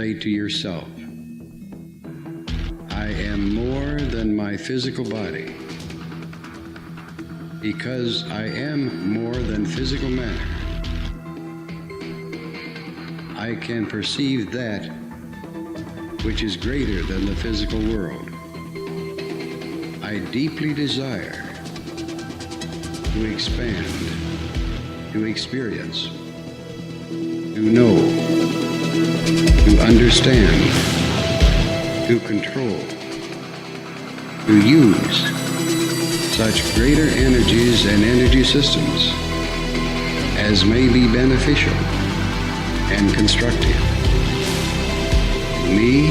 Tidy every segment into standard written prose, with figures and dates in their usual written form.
Say to yourself, I am more than my physical body. Because I am more than physical matter, I can perceive that which is greater than the physical world. I deeply desire to expand, to experience, to know, to understand, to control, to use such greater energies and energy systems as may be beneficial and constructive to me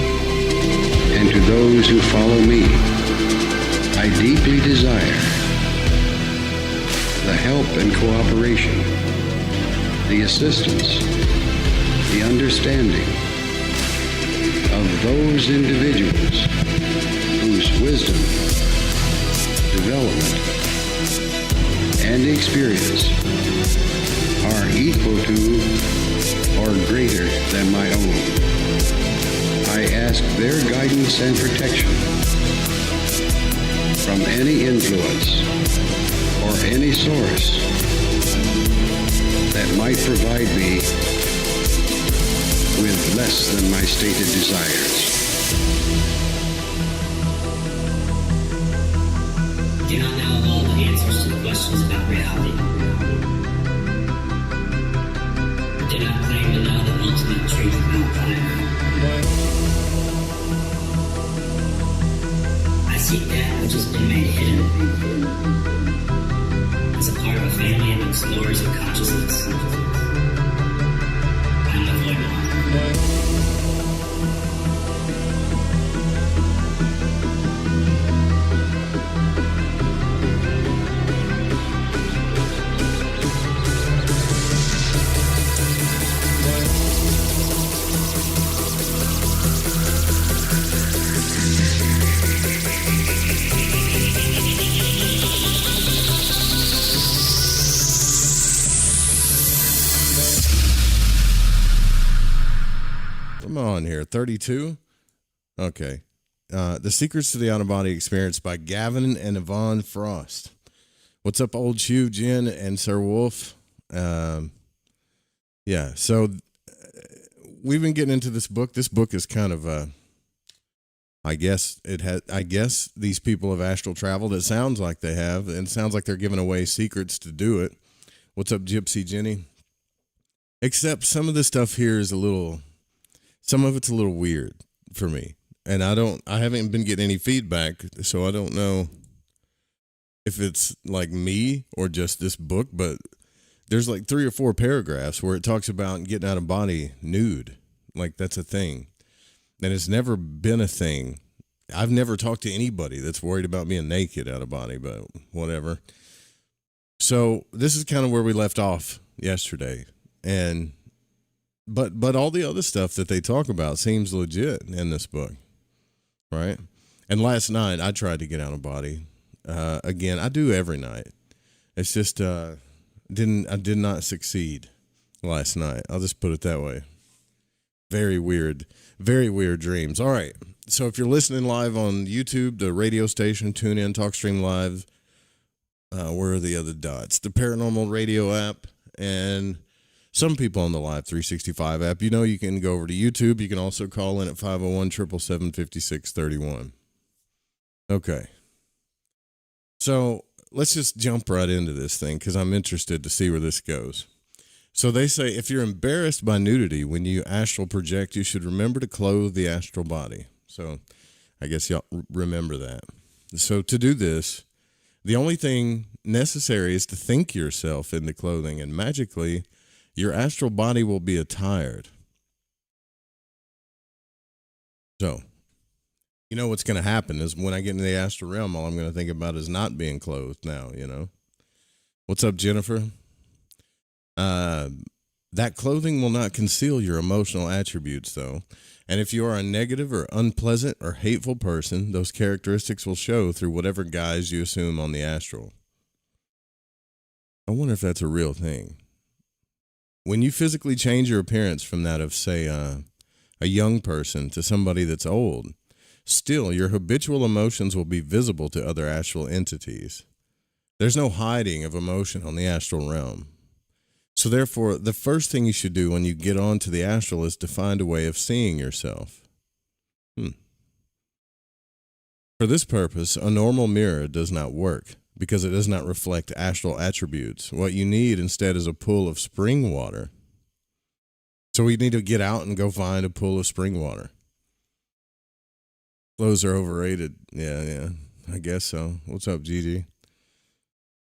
and to those who follow me. I deeply desire the help and cooperation, the assistance, the understanding of those individuals whose wisdom, development, and experience are equal to or greater than my own. I ask their guidance and protection from any influence or any source that might provide me with less than my stated desires. Do not know all the answers to the questions about reality. Do not claim to know the ultimate truth about life. I seek that which has been made hidden as a part of a family of explorers of consciousness. I am the void one. On here 32. Okay. The Secrets to the Out-of-Body Experience by Gavin and Yvonne Frost. What's up, Old Chew, Jen, and Sir Wolf? Yeah, so we've been getting into this book. This book is kind of I guess these people have astral traveled. It sounds like they have, and it sounds like they're giving away secrets to do it. What's up, Gypsy Jenny? Except some of the stuff here is some of it's a little weird for me, and I haven't been getting any feedback, so I don't know if it's like me or just this book, but there's like 3 or 4 paragraphs where it talks about getting out of body nude. Like that's a thing, and it's never been a thing. I've never talked to anybody that's worried about being naked out of body, but whatever. So this is kind of where we left off yesterday, and But all the other stuff that they talk about seems legit in this book, right? And last night I tried to get out of body. Again, I do every night. It's just I did not succeed last night. I'll just put it that way. Very weird dreams. All right. So if you're listening live on YouTube, the radio station, tune in, TalkStream Live. Where are the other dots? The Paranormal Radio app and some people on the Live 365 app. You know, you can go over to YouTube. You can also call in at 501-777-5631. Okay. So let's just jump right into this thing because I'm interested to see where this goes. So they say if you're embarrassed by nudity when you astral project, you should remember to clothe the astral body. So I guess y'all remember that. So to do this, the only thing necessary is to think yourself into clothing, and magically your astral body will be attired. So, you know what's going to happen is when I get into the astral realm, all I'm going to think about is not being clothed now, you know. What's up, Jennifer? That clothing will not conceal your emotional attributes, though. And if you are a negative or unpleasant or hateful person, those characteristics will show through whatever guise you assume on the astral. I wonder if that's a real thing. When you physically change your appearance from that of, say, a a young person to somebody that's old. Still, your habitual emotions will be visible to other astral entities. There's no hiding of emotion on the astral realm. So therefore, the first thing you should do when you get onto the astral is to find a way of seeing yourself. For this purpose, a normal mirror does not work because it does not reflect astral attributes. What you need instead is a pool of spring water. So we need to get out and go find a pool of spring water. Clothes are overrated. Yeah, I guess so. What's up, Gigi?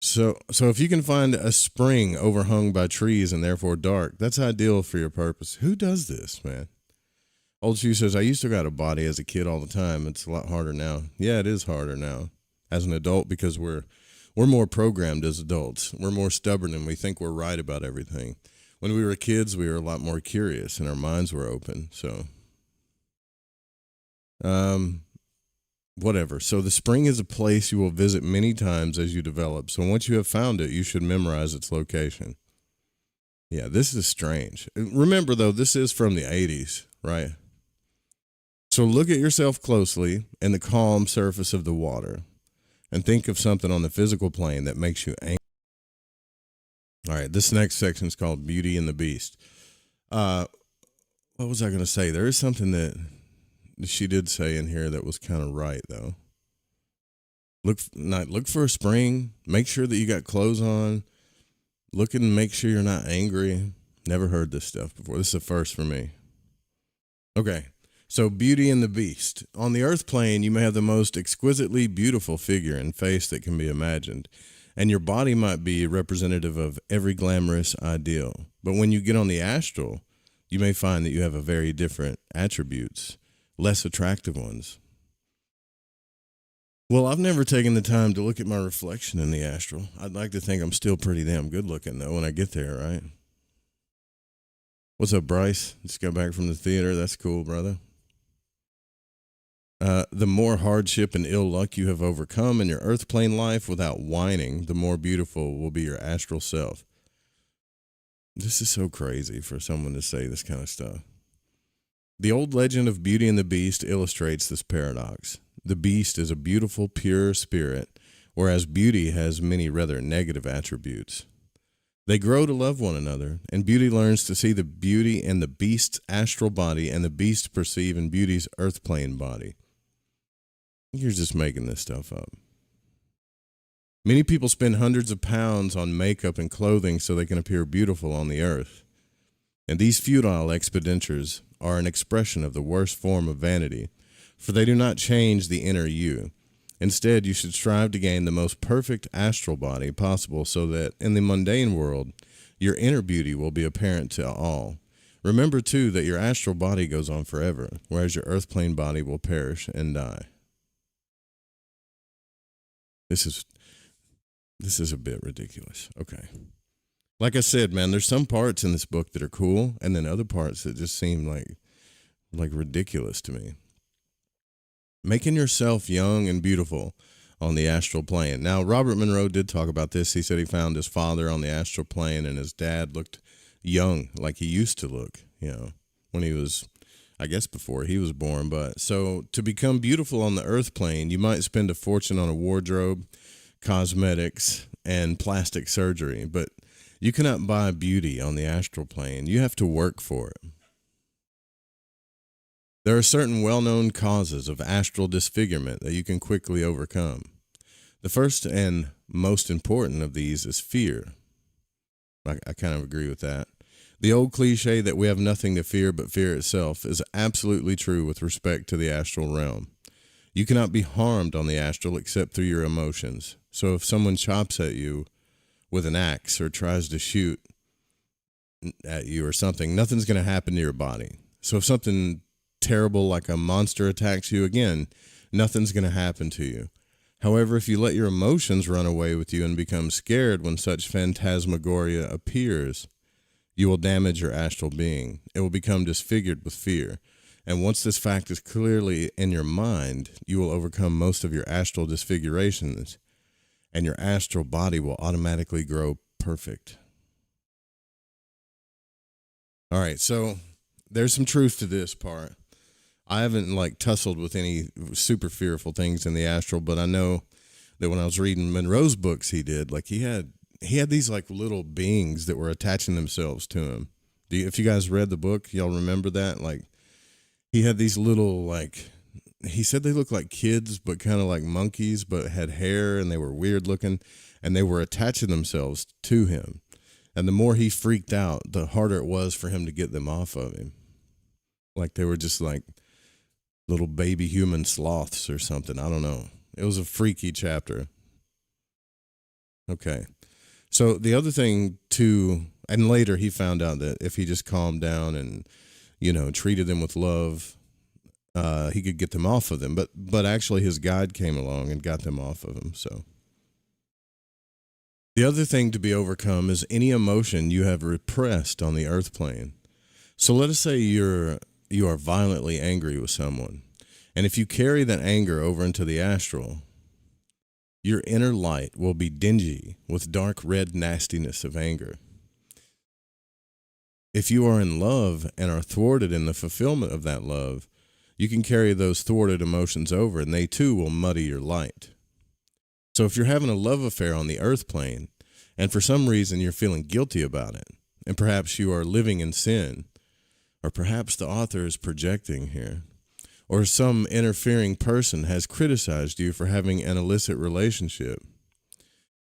So if you can find a spring overhung by trees and therefore dark, that's ideal for your purpose. Who does this, man? Old Shoe says, I used to got a body as a kid all the time. It's a lot harder now. Yeah, it is harder now as an adult because we're more programmed as adults. We're more stubborn and we think we're right about everything. When we were kids, we were a lot more curious and our minds were open. So, whatever. So the spring is a place you will visit many times as you develop. So once you have found it, you should memorize its location. Yeah, this is strange. Remember, though, this is from the 80s, right? So look at yourself closely in the calm surface of the water and think of something on the physical plane that makes you angry. All right, this next section is called Beauty and the Beast. What was I going to say? There is something that she did say in here that was kind of right, though. Look for a spring. Make sure that you got clothes on. Look and make sure you're not angry. Never heard this stuff before. This is a first for me. Okay, so Beauty and the Beast. On the earth plane, you may have the most exquisitely beautiful figure and face that can be imagined, and your body might be representative of every glamorous ideal. But when you get on the astral, you may find that you have a very different attributes, less attractive ones. Well, I've never taken the time to look at my reflection in the astral. I'd like to think I'm still pretty damn good looking, though, when I get there, right? What's up, Bryce? Just got back from the theater. That's cool, brother. The more hardship and ill luck you have overcome in your earth plane life without whining, the more beautiful will be your astral self. This is so crazy for someone to say this kind of stuff. The old legend of Beauty and the Beast illustrates this paradox. The beast is a beautiful, pure spirit, whereas beauty has many rather negative attributes. They grow to love one another, and beauty learns to see the beauty in the beast's astral body and the beast perceive in beauty's earth plane body. You're just making this stuff up. Many people spend hundreds of pounds on makeup and clothing so they can appear beautiful on the earth. And these futile expenditures are an expression of the worst form of vanity, for they do not change the inner you. Instead, you should strive to gain the most perfect astral body possible so that in the mundane world, your inner beauty will be apparent to all. Remember, too, that your astral body goes on forever, whereas your earth plane body will perish and die. This is a bit ridiculous. Okay. Like I said, man, there's some parts in this book that are cool, and then other parts that just seem like ridiculous to me. Making yourself young and beautiful on the astral plane. Now, Robert Monroe did talk about this. He said he found his father on the astral plane, and his dad looked young, like he used to look, when he was, I guess, before he was born. But so to become beautiful on the earth plane, you might spend a fortune on a wardrobe, cosmetics, and plastic surgery, but you cannot buy beauty on the astral plane. You have to work for it. There are certain well-known causes of astral disfigurement that you can quickly overcome. The first and most important of these is fear. I kind of agree with that. The old cliche that we have nothing to fear but fear itself is absolutely true with respect to the astral realm. You cannot be harmed on the astral except through your emotions. So if someone chops at you with an axe or tries to shoot at you or something, nothing's going to happen to your body. So if something terrible like a monster attacks you, again, nothing's going to happen to you. However, if you let your emotions run away with you and become scared when such phantasmagoria appears, you will damage your astral being. It will become disfigured with fear. And once this fact is clearly in your mind, you will overcome most of your astral disfigurations, and your astral body will automatically grow perfect. All right, so there's some truth to this part. I haven't like tussled with any super fearful things in the astral, but I know that when I was reading Monroe's books, he had these like little beings that were attaching themselves to him. If you guys read the book, y'all remember that? Like he had these little, like, he said they looked like kids, but kind of like monkeys, but had hair and they were weird looking, and they were attaching themselves to him. And the more he freaked out, the harder it was for him to get them off of him. Like they were just like little baby human sloths or something. I don't know. It was a freaky chapter. Okay. So the other thing too, and later he found out that if he just calmed down and, treated them with love, he could get them off of them. But actually his guide came along and got them off of him. So the other thing to be overcome is any emotion you have repressed on the earth plane. So let us say you are violently angry with someone. And if you carry that anger over into the astral, your inner light will be dingy with dark red nastiness of anger. If you are in love and are thwarted in the fulfillment of that love, you can carry those thwarted emotions over, and they too will muddy your light. So if you're having a love affair on the earth plane, and for some reason you're feeling guilty about it, and perhaps you are living in sin, or perhaps the author is projecting here, or some interfering person has criticized you for having an illicit relationship,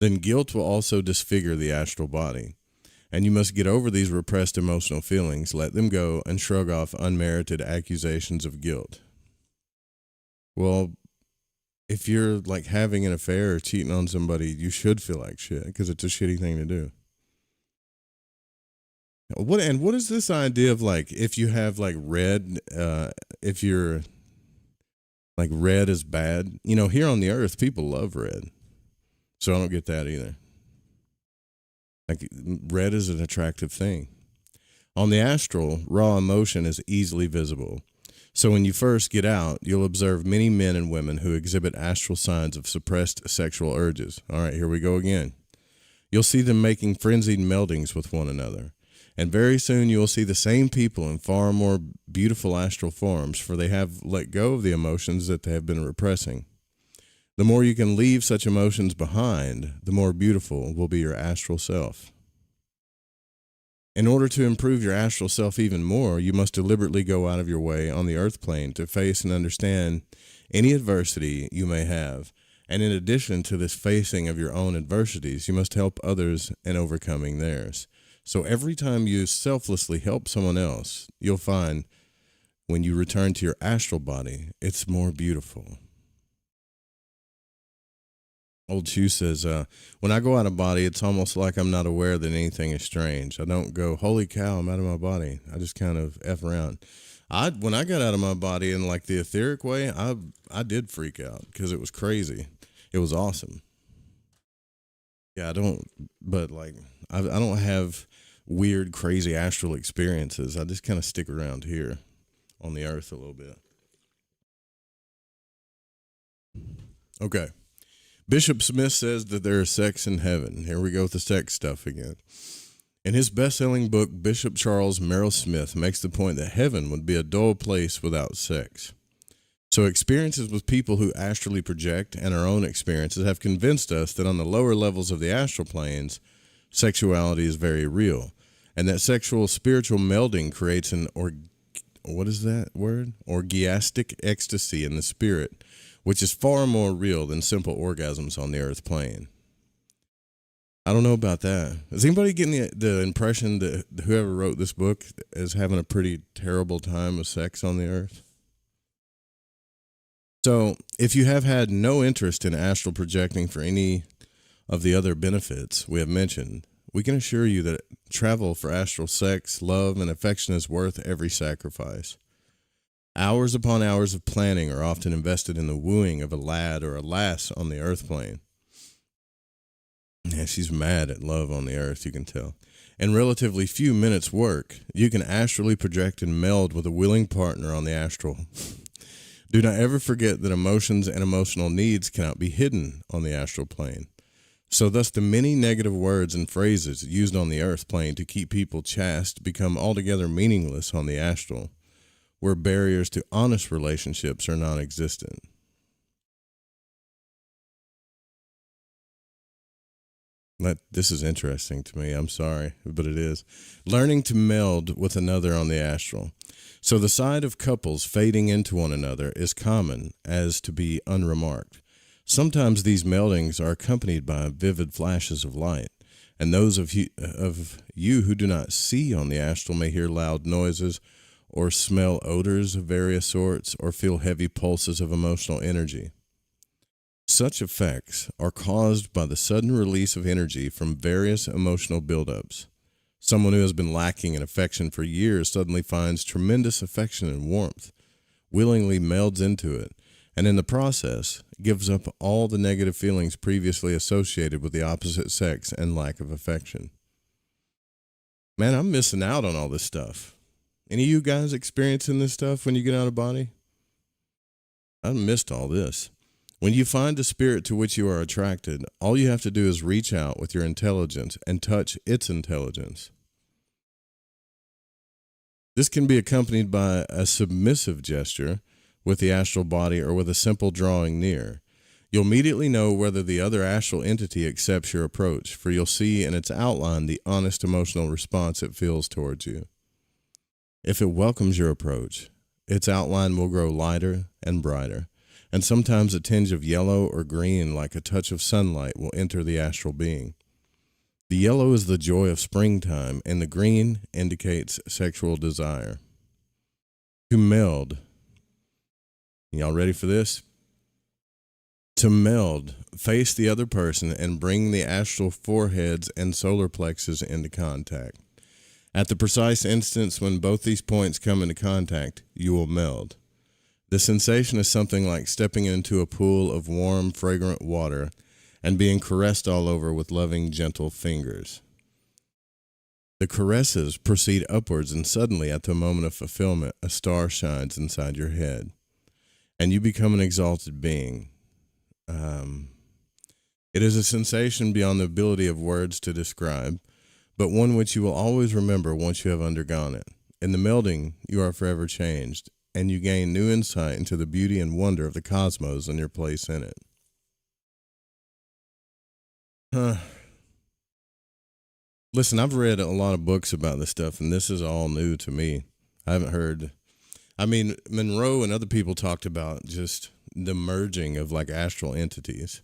then guilt will also disfigure the astral body. And you must get over these repressed emotional feelings, let them go, and shrug off unmerited accusations of guilt. Well, if you're like having an affair or cheating on somebody, you should feel like shit because it's a shitty thing to do. What is this idea of like if you have like red, if you're like red is bad? Here on the earth, people love red. So I don't get that either. Like red is an attractive thing. On the astral, raw emotion is easily visible. So when you first get out, you'll observe many men and women who exhibit astral signs of suppressed sexual urges. All right, here we go again. You'll see them making frenzied meldings with one another. And very soon you will see the same people in far more beautiful astral forms, for they have let go of the emotions that they have been repressing. The more you can leave such emotions behind, the more beautiful will be your astral self. In order to improve your astral self even more, you must deliberately go out of your way on the earth plane to face and understand any adversity you may have. And in addition to this facing of your own adversities, you must help others in overcoming theirs. So every time you selflessly help someone else, you'll find when you return to your astral body, it's more beautiful. Old Chu says, when I go out of body, it's almost like I'm not aware that anything is strange. I don't go, holy cow, I'm out of my body. I just kind of F around. When I got out of my body in like the etheric way, I did freak out because it was crazy. It was awesome. Yeah, I don't have weird, crazy astral experiences. I just kind of stick around here on the earth a little bit. Okay. Bishop Smith says that there is sex in heaven. Here we go with the sex stuff again. In his best-selling book, Bishop Charles Merrill Smith makes the point that heaven would be a dull place without sex. So experiences with people who astrally project and our own experiences have convinced us that on the lower levels of the astral planes, sexuality is very real, and that sexual spiritual melding creates an orgiastic ecstasy in the spirit, which is far more real than simple orgasms on the earth plane. I don't know about that. Is anybody getting the impression that whoever wrote this book is having a pretty terrible time with sex on the earth? So if you have had no interest in astral projecting for any of the other benefits we have mentioned, we can assure you that travel for astral sex, love, and affection is worth every sacrifice. Hours upon hours of planning are often invested in the wooing of a lad or a lass on the earth plane. Yeah, she's mad at love on the earth, you can tell. In relatively few minutes' work, you can astrally project and meld with a willing partner on the astral. Do not ever forget that emotions and emotional needs cannot be hidden on the astral plane. So thus the many negative words and phrases used on the earth plane to keep people chaste become altogether meaningless on the astral, where barriers to honest relationships are non-existent. This is interesting to me. I'm sorry, but it is. Learning to meld with another on the astral. So the side of couples fading into one another is common as to be unremarked. Sometimes these meldings are accompanied by vivid flashes of light, and those of you who do not see on the astral may hear loud noises or smell odors of various sorts or feel heavy pulses of emotional energy. Such effects are caused by the sudden release of energy from various emotional buildups. Someone who has been lacking in affection for years suddenly finds tremendous affection and warmth, willingly melds into it, and in the process gives up all the negative feelings previously associated with the opposite sex and lack of affection. Man, I'm missing out on all this stuff. Any of you guys experiencing this stuff when you get out of body? I missed all this. When you find the spirit to which you are attracted, all you have to do is reach out with your intelligence and touch its intelligence. This can be accompanied by a submissive gesture with the astral body or with a simple drawing near. You'll immediately know whether the other astral entity accepts your approach, for you'll see in its outline the honest emotional response it feels towards you. If it welcomes your approach, its outline will grow lighter and brighter, and sometimes a tinge of yellow or green like a touch of sunlight will enter the astral being. The yellow is the joy of springtime, and the green indicates sexual desire. To meld. Y'all ready for this? To meld, face the other person and bring the astral foreheads and solar plexus into contact. At the precise instance when both these points come into contact, you will meld. The sensation is something like stepping into a pool of warm, fragrant water and being caressed all over with loving, gentle fingers. The caresses proceed upwards, and suddenly, at the moment of fulfillment, a star shines inside your head, and you become an exalted being. It is a sensation beyond the ability of words to describe, but one which you will always remember once you have undergone it. In the melding, you are forever changed, and you gain new insight into the beauty and wonder of the cosmos and your place in it. Listen, I've read a lot of books about this stuff, and this is all new to me. I haven't heard. I mean, Monroe and other people talked about just the merging of like astral entities.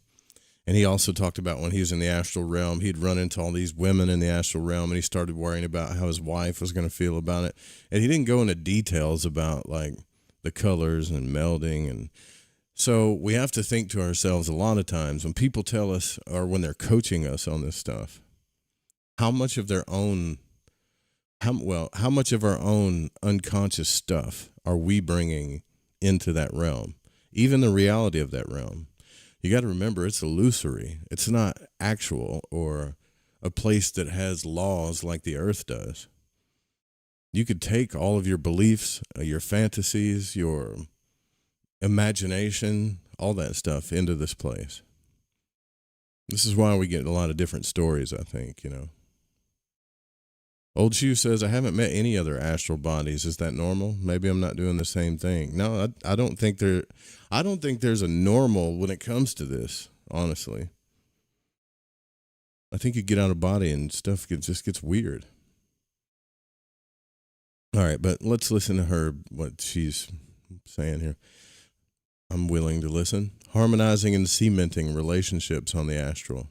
And he also talked about when he was in the astral realm, he'd run into all these women in the astral realm, and he started worrying about how his wife was going to feel about it. And he didn't go into details about like the colors and melding. And so we have to think to ourselves a lot of times when people tell us, or when they're coaching us on this stuff, how much of their own, how much of our own unconscious stuff are we bringing into that realm? Even the reality of that realm. You got to remember, it's illusory. It's not actual or a place that has laws like the earth does. You could take all of your beliefs, your fantasies, your imagination, all that stuff into this place. This is why we get a lot of different stories, I think, you know. Old Shoe says, I haven't met any other astral bodies. Is that normal? Maybe I'm not doing the same thing. No, I don't think there's a normal when it comes to this, honestly. I think you get out of body and stuff just gets weird. All right, but let's listen to her, what she's saying here. I'm willing to listen. Harmonizing and cementing relationships on the astral.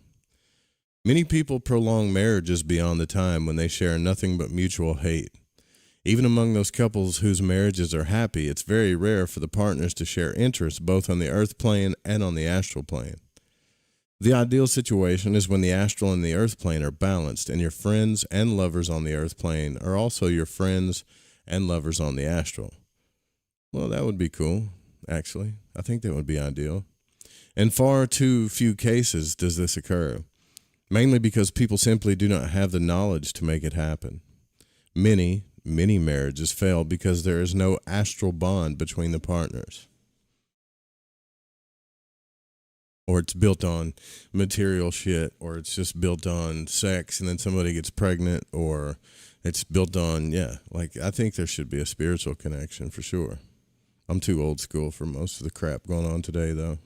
Many people prolong marriages beyond the time when they share nothing but mutual hate. Even among those couples whose marriages are happy, it's very rare for the partners to share interests both on the earth plane and on the astral plane. The ideal situation is when the astral and the earth plane are balanced, and your friends and lovers on the earth plane are also your friends and lovers on the astral. Well, that would be cool, actually. I think that would be ideal. In far too few cases does this occur. Mainly because people simply do not have the knowledge to make it happen. Many marriages fail because there is no astral bond between the partners. or it's built on material shit, or it's just built on sex and then somebody gets pregnant, or it's built on, like I think there should be a spiritual connection for sure. I'm too old school for most of the crap going on today, though.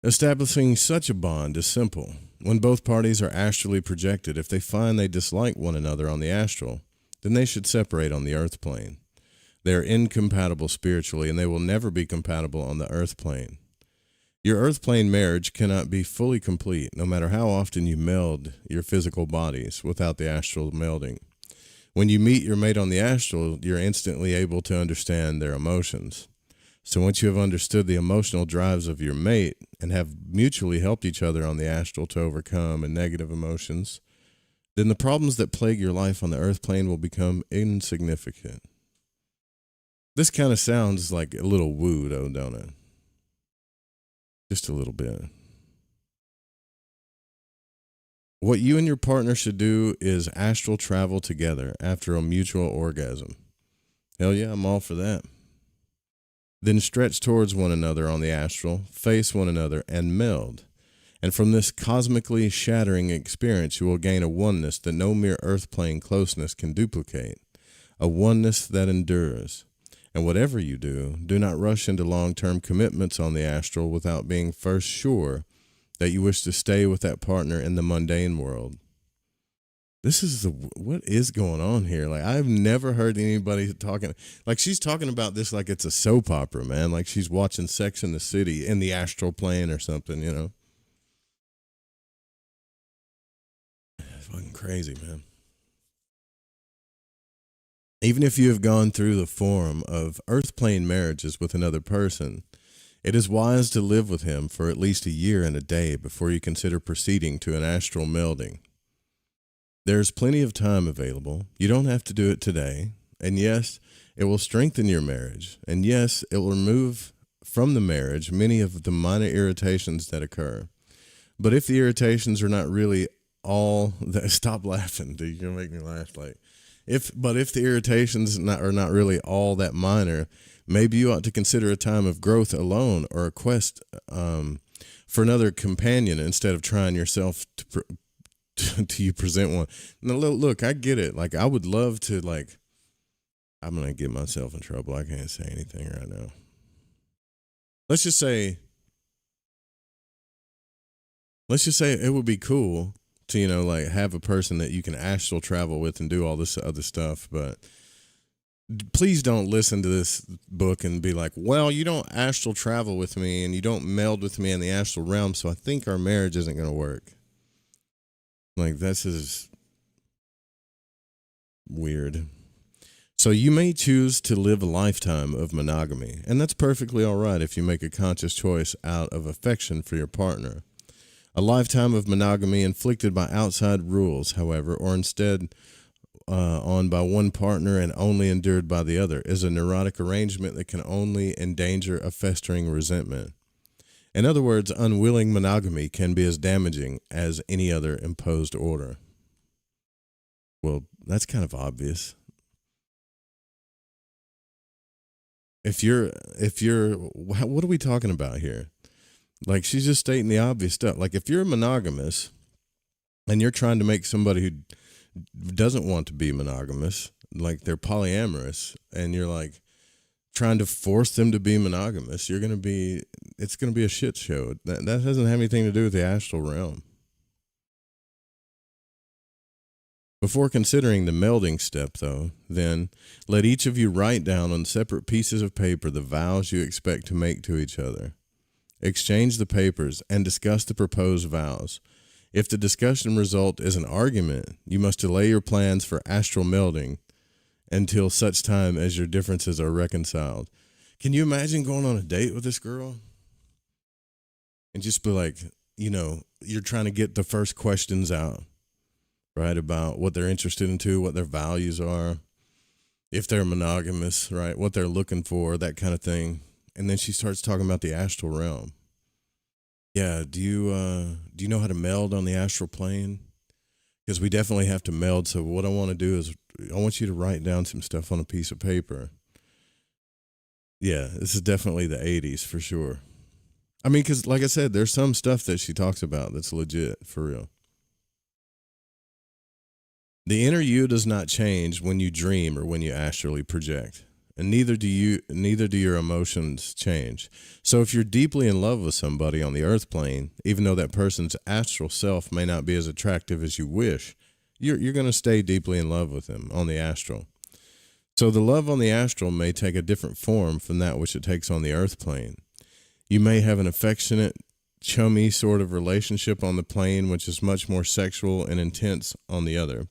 Establishing such a bond is simple. When both parties are astrally projected, if they find they dislike one another on the astral, then they should separate on the earth plane. They are incompatible spiritually, and they will never be compatible on the earth plane. Your earth plane marriage cannot be fully complete, no matter how often you meld your physical bodies, without the astral melding. When you meet your mate on the astral, you're instantly able to understand their emotions. So once you have understood the emotional drives of your mate and have mutually helped each other on the astral to overcome negative emotions, then the problems that plague your life on the earth plane will become insignificant. This kind of sounds like a little woo, though, don't it? Just a little bit. What you and your partner should do is astral travel together after a mutual orgasm. Hell yeah, I'm all for that. Then stretch towards one another on the astral, face one another, and meld. And from this cosmically shattering experience, you will gain a oneness that no mere earth plane closeness can duplicate, a oneness that endures. And whatever you do, do not rush into long-term commitments on the astral without being first sure that you wish to stay with that partner in the mundane world. This is what is going on here? Like, I've never heard anybody talking, like she's talking about this like it's a soap opera, man. Like she's watching Sex and the City in the astral plane or something, you know? It's fucking crazy, man. Even if you have gone through the form of earth plane marriages with another person, it is wise to live with him for at least a year and a day before you consider proceeding to an astral melding. There's plenty of time available. You don't have to do it today. And yes, it will strengthen your marriage. And yes, it will remove from the marriage many of the minor irritations that occur. But if the irritations are not really all that, stop laughing, dude. You're gonna make me laugh. If the irritations are not really all that minor, maybe you ought to consider a time of growth alone, or a quest for another companion instead of trying yourself to you present one. Now, look, I get it. Like, I would love to, like, I'm going to get myself in trouble. I can't say anything right now. Let's just say it would be cool to, you know, like, have a person that you can astral travel with and do all this other stuff. But please don't listen to this book and be like, well, you don't astral travel with me and you don't meld with me in the astral realm, so I think our marriage isn't going to work. Like, this is weird. So you may choose to live a lifetime of monogamy, and that's perfectly all right if you make a conscious choice out of affection for your partner. A lifetime of monogamy inflicted by outside rules, however, or instead on by one partner and only endured by the other, is a neurotic arrangement that can only endanger a festering resentment. In other words, unwilling monogamy can be as damaging as any other imposed order. Well, that's kind of obvious. If you're, what are we talking about here? Like, she's just stating the obvious stuff. Like, if you're monogamous and you're trying to make somebody who doesn't want to be monogamous, like they're polyamorous, and you're like trying to force them to be monogamous, it's going to be a shit show. That doesn't have anything to do with the astral realm. Before considering the melding step, though, then let each of you write down on separate pieces of paper the vows you expect to make to each other. Exchange the papers and discuss the proposed vows. If the discussion result is an argument, you must delay your plans for astral melding until such time as your differences are reconciled. Can you imagine going on a date with this girl and just be like, you know, you're trying to get the first questions out, right, about what they're interested in, what their values are, if they're monogamous, right, what they're looking for, that kind of thing. And then she starts talking about the astral realm. Yeah, do you know how to meld on the astral plane? Because we definitely have to meld. So what I want to do is I want you to write down some stuff on a piece of paper. Yeah, this is definitely the 80s for sure. I mean, because like I said, there's some stuff that she talks about that's legit, for real. The inner you does not change when you dream or when you astrally project. And neither do your emotions change. So if you're deeply in love with somebody on the earth plane, even though that person's astral self may not be as attractive as you wish, you're going to stay deeply in love with them on the astral. So the love on the astral may take a different form from that which it takes on the earth plane. You may have an affectionate, chummy sort of relationship on the plane, which is much more sexual and intense on the other.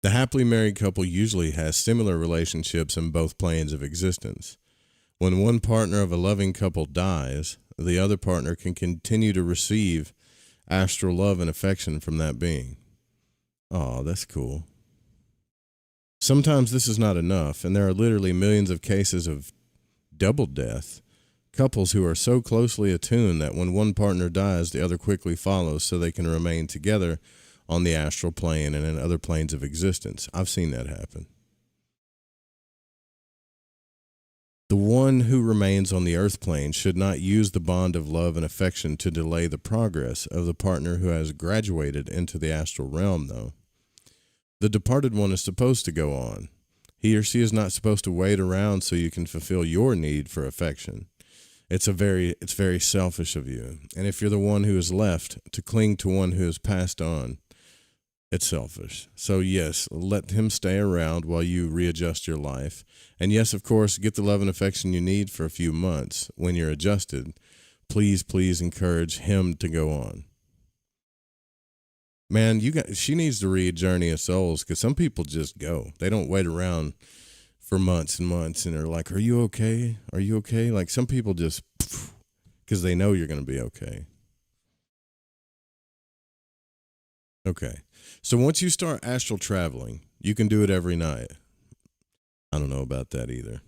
The happily married couple usually has similar relationships in both planes of existence. When one partner of a loving couple dies, the other partner can continue to receive astral love and affection from that being. Oh, that's cool. Sometimes this is not enough, and there are literally millions of cases of double death. Couples who are so closely attuned that when one partner dies, the other quickly follows so they can remain together on the astral plane and in other planes of existence. I've seen that happen. The one who remains on the earth plane should not use the bond of love and affection to delay the progress of the partner who has graduated into the astral realm, though. The departed one is supposed to go on. He or she is not supposed to wait around so you can fulfill your need for affection. It's very selfish of you. And if you're the one who is left to cling to one who has passed on, it's selfish. So yes, let him stay around while you readjust your life. And yes, of course, get the love and affection you need for a few months. When you're adjusted, please encourage him to go on. Man, she needs to read Journey of Souls, because some people just go. They don't wait around for months and months and they're like, are you okay? Are you okay? Like some people just, because they know you're going to be okay. Okay. So once you start astral traveling, you can do it every night. I don't know about that either.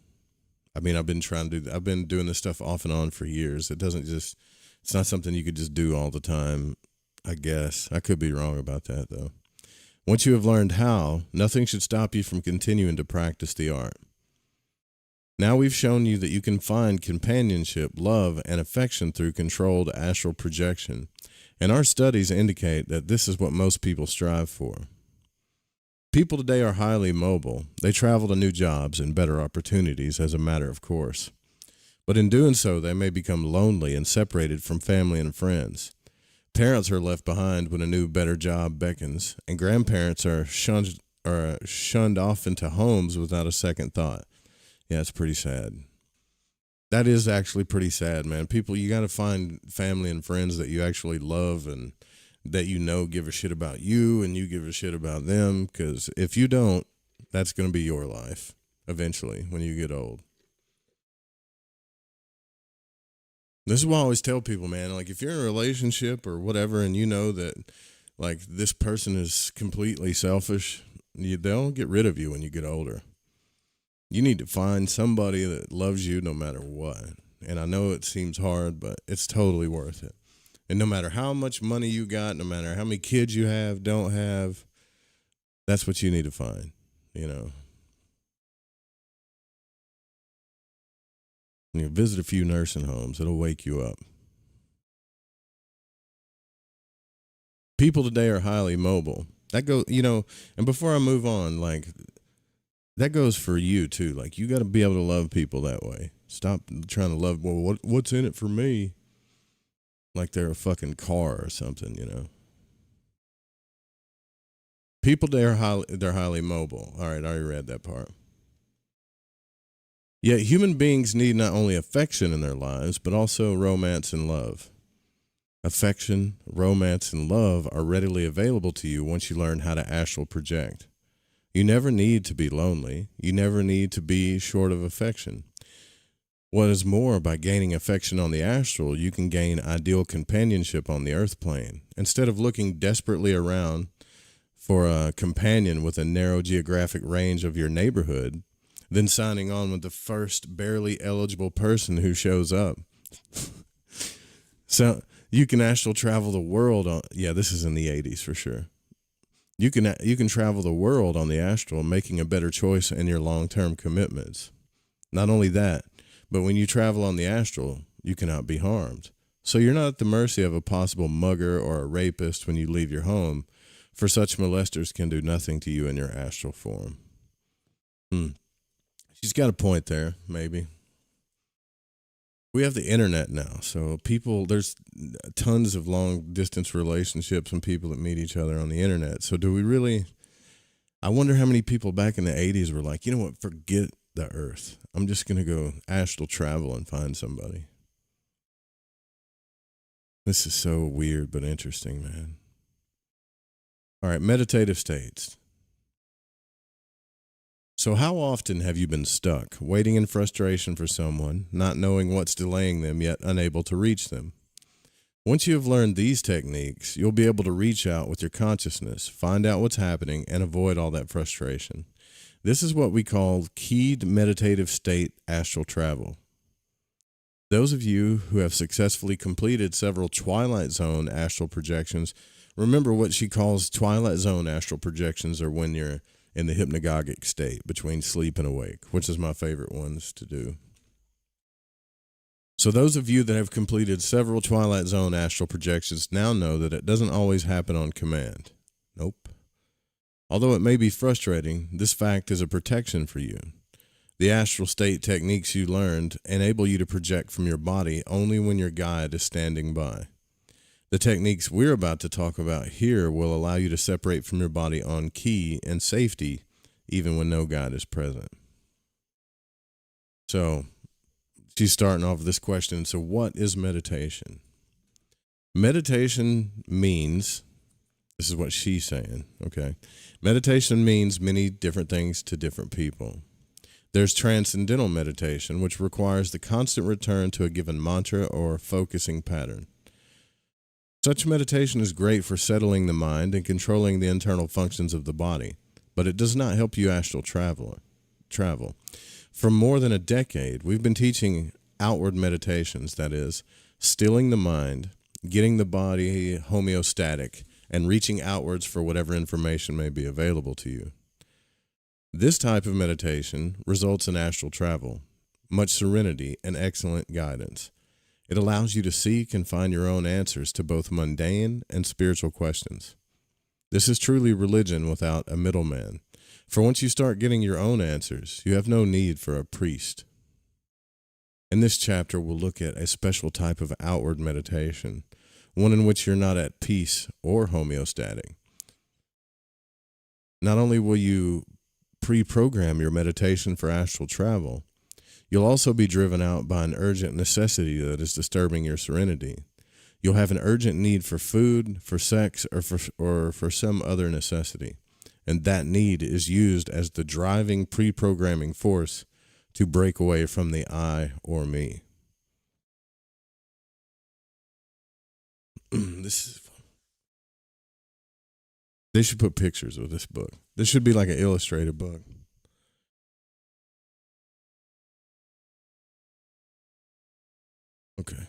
I mean, I've been doing this stuff off and on for years. It's not something you could just do all the time, I guess. I could be wrong about that, though. Once you have learned how, nothing should stop you from continuing to practice the art. Now we've shown you that you can find companionship, love, and affection through controlled astral projection. And our studies indicate that this is what most people strive for. People today are highly mobile. They travel to new jobs and better opportunities as a matter of course. But in doing so, they may become lonely and separated from family and friends. Parents are left behind when a new, better job beckons, and grandparents are shunned off into homes without a second thought. Yeah, it's pretty sad. That is actually pretty sad, man. People, you got to find family and friends that you actually love and that you know give a shit about you and you give a shit about them, because if you don't, that's going to be your life eventually when you get old. This is why I always tell people, man, like if you're in a relationship or whatever and you know that like this person is completely selfish, they'll get rid of you when you get older. You need to find somebody that loves you no matter what. And I know it seems hard, but it's totally worth it. And no matter how much money you got, no matter how many kids you have, don't have, that's what you need to find, you know. And you visit a few nursing homes, it'll wake you up. People today are highly mobile. That goes, you know, and before I move on, like, that goes for you too. Like, you got to be able to love people that way. Stop trying to love, well, what's in it for me? Like they're a fucking car or something, you know. People today are they're highly mobile. All right, I already read that part. Yet human beings need not only affection in their lives, but also romance and love. Affection, romance, and love are readily available to you once you learn how to astral project. You never need to be lonely. You never need to be short of affection. What is more, by gaining affection on the astral, you can gain ideal companionship on the earth plane. Instead of looking desperately around for a companion with a narrow geographic range of your neighborhood, then signing on with the first barely eligible person who shows up. So you can astral travel the world on, yeah, this is in the 80s for sure. You can travel the world on the astral, making a better choice in your long-term commitments. Not only that, but when you travel on the astral, you cannot be harmed. So you're not at the mercy of a possible mugger or a rapist when you leave your home, for such molesters can do nothing to you in your astral form. She's got a point there, maybe. We have the internet now, so there's tons of long distance relationships and people that meet each other on the internet. So do we really, I wonder how many people back in the 80s were like, you know what, forget the earth. I'm just going to go astral travel and find somebody. This is so weird but interesting, man. All right, meditative states. So how often have you been stuck, waiting in frustration for someone, not knowing what's delaying them, yet unable to reach them? Once you have learned these techniques, you'll be able to reach out with your consciousness, find out what's happening, and avoid all that frustration. This is what we call keyed meditative state astral travel. Those of you who have successfully completed several Twilight Zone astral projections, remember what she calls Twilight Zone astral projections are when you're in the hypnagogic state between sleep and awake, which is my favorite ones to do. So those of you that have completed several Twilight Zone astral projections now know that it doesn't always happen on command. Nope. Although it may be frustrating, this fact is a protection for you. The astral state techniques you learned enable you to project from your body only when your guide is standing by. The techniques we're about to talk about here will allow you to separate from your body on key and safety even when no guide is present. So she's starting off with this question. So what is meditation? Meditation means, this is what she's saying, okay? Meditation means many different things to different people. There's transcendental meditation, which requires the constant return to a given mantra or focusing pattern. Such meditation is great for settling the mind and controlling the internal functions of the body, but it does not help you astral travel. For more than a decade, we've been teaching outward meditations, that is, stilling the mind, getting the body homeostatic, and reaching outwards for whatever information may be available to you. This type of meditation results in astral travel, much serenity, and excellent guidance. It allows you to seek and find your own answers to both mundane and spiritual questions. This is truly religion without a middleman, for once you start getting your own answers, you have no need for a priest. In this chapter, we'll look at a special type of outward meditation, one in which you're not at peace or homeostatic. Not only will you pre-program your meditation for astral travel, you'll also be driven out by an urgent necessity that is disturbing your serenity. You'll have an urgent need for food, for sex, or for some other necessity, and that need is used as the driving pre-programming force to break away from the I or me. They should put pictures of this book. This should be like an illustrated book. Okay.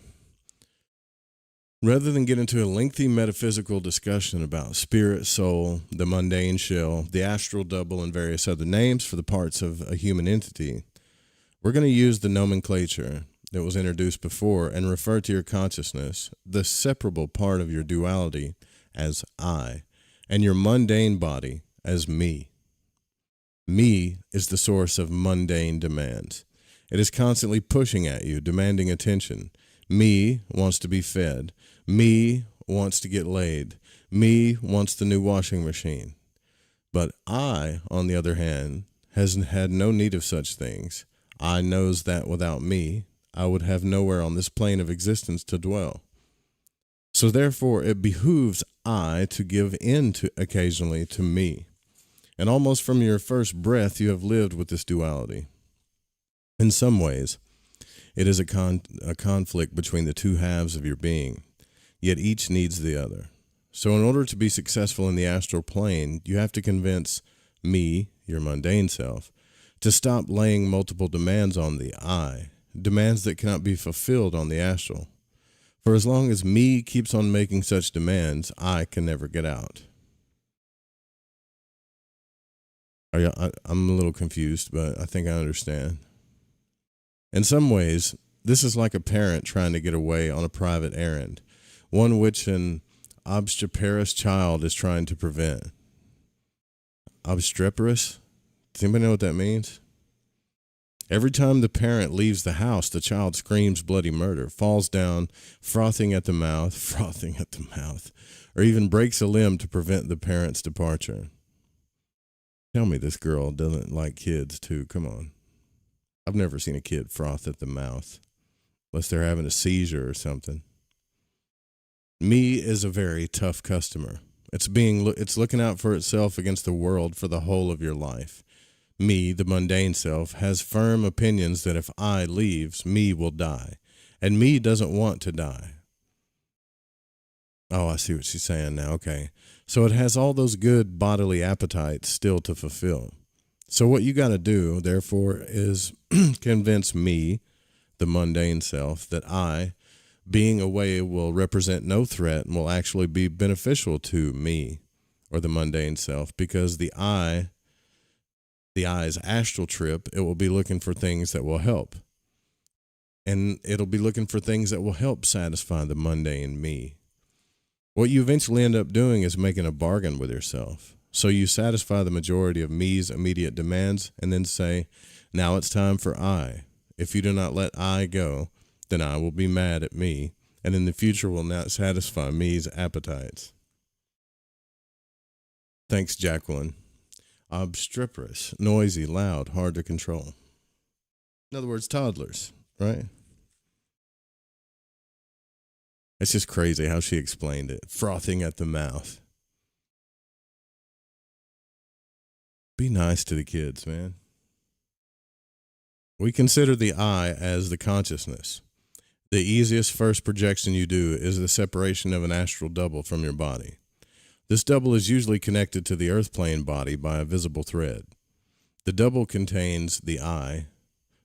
Rather than get into a lengthy metaphysical discussion about spirit, soul, the mundane shell, the astral double, and various other names for the parts of a human entity, we're going to use the nomenclature that was introduced before and refer to your consciousness, the separable part of your duality, as I, and your mundane body as me. Me is the source of mundane demands. It is constantly pushing at you, demanding attention. Me wants to be fed. Me wants to get laid. Me wants the new washing machine. But I, on the other hand, has had no need of such things. I knows that without me, I would have nowhere on this plane of existence to dwell. So therefore, it behooves I to give in to occasionally to me. And almost from your first breath, you have lived with this duality. In some ways, it is a conflict between the two halves of your being, yet each needs the other. So in order to be successful in the astral plane, you have to convince me, your mundane self, to stop laying multiple demands on the I, demands that cannot be fulfilled on the astral. For as long as me keeps on making such demands, I can never get out. I'm a little confused, but I think I understand. In some ways, This is like a parent trying to get away on a private errand, one which an obstreperous child is trying to prevent. Obstreperous? Does anybody know what that means? Every time the parent leaves the house, the child screams bloody murder, falls down, frothing at the mouth, or even breaks a limb to prevent the parent's departure. Tell me this girl doesn't like kids too. Come on. I've never seen a kid froth at the mouth, unless they're having a seizure or something. Me is a very tough customer. It's looking out for itself against the world for the whole of your life. Me, the mundane self, has firm opinions that if I leaves, me will die. And me doesn't want to die. Oh, I see what she's saying now. Okay. So it has all those good bodily appetites still to fulfill. So what you got to do, therefore, is convince me, the mundane self, that I, being away, will represent no threat and will actually be beneficial to me, or the mundane self, because the I's astral trip, it will be looking for things that will help. And it'll be looking for things that will help satisfy the mundane me. What you eventually end up doing is making a bargain with yourself. So you satisfy the majority of me's immediate demands and then say, now it's time for I. If you do not let I go, then I will be mad at me, and in the future will not satisfy me's appetites. Thanks, Jacqueline. Obstreperous, noisy, loud, hard to control. In other words, toddlers, right? It's just crazy how she explained it. Frothing at the mouth. Be nice to the kids, man. We consider the I as the consciousness. The easiest first projection you do is the separation of an astral double from your body. This double is usually connected to the earth plane body by a visible thread. The double contains the I,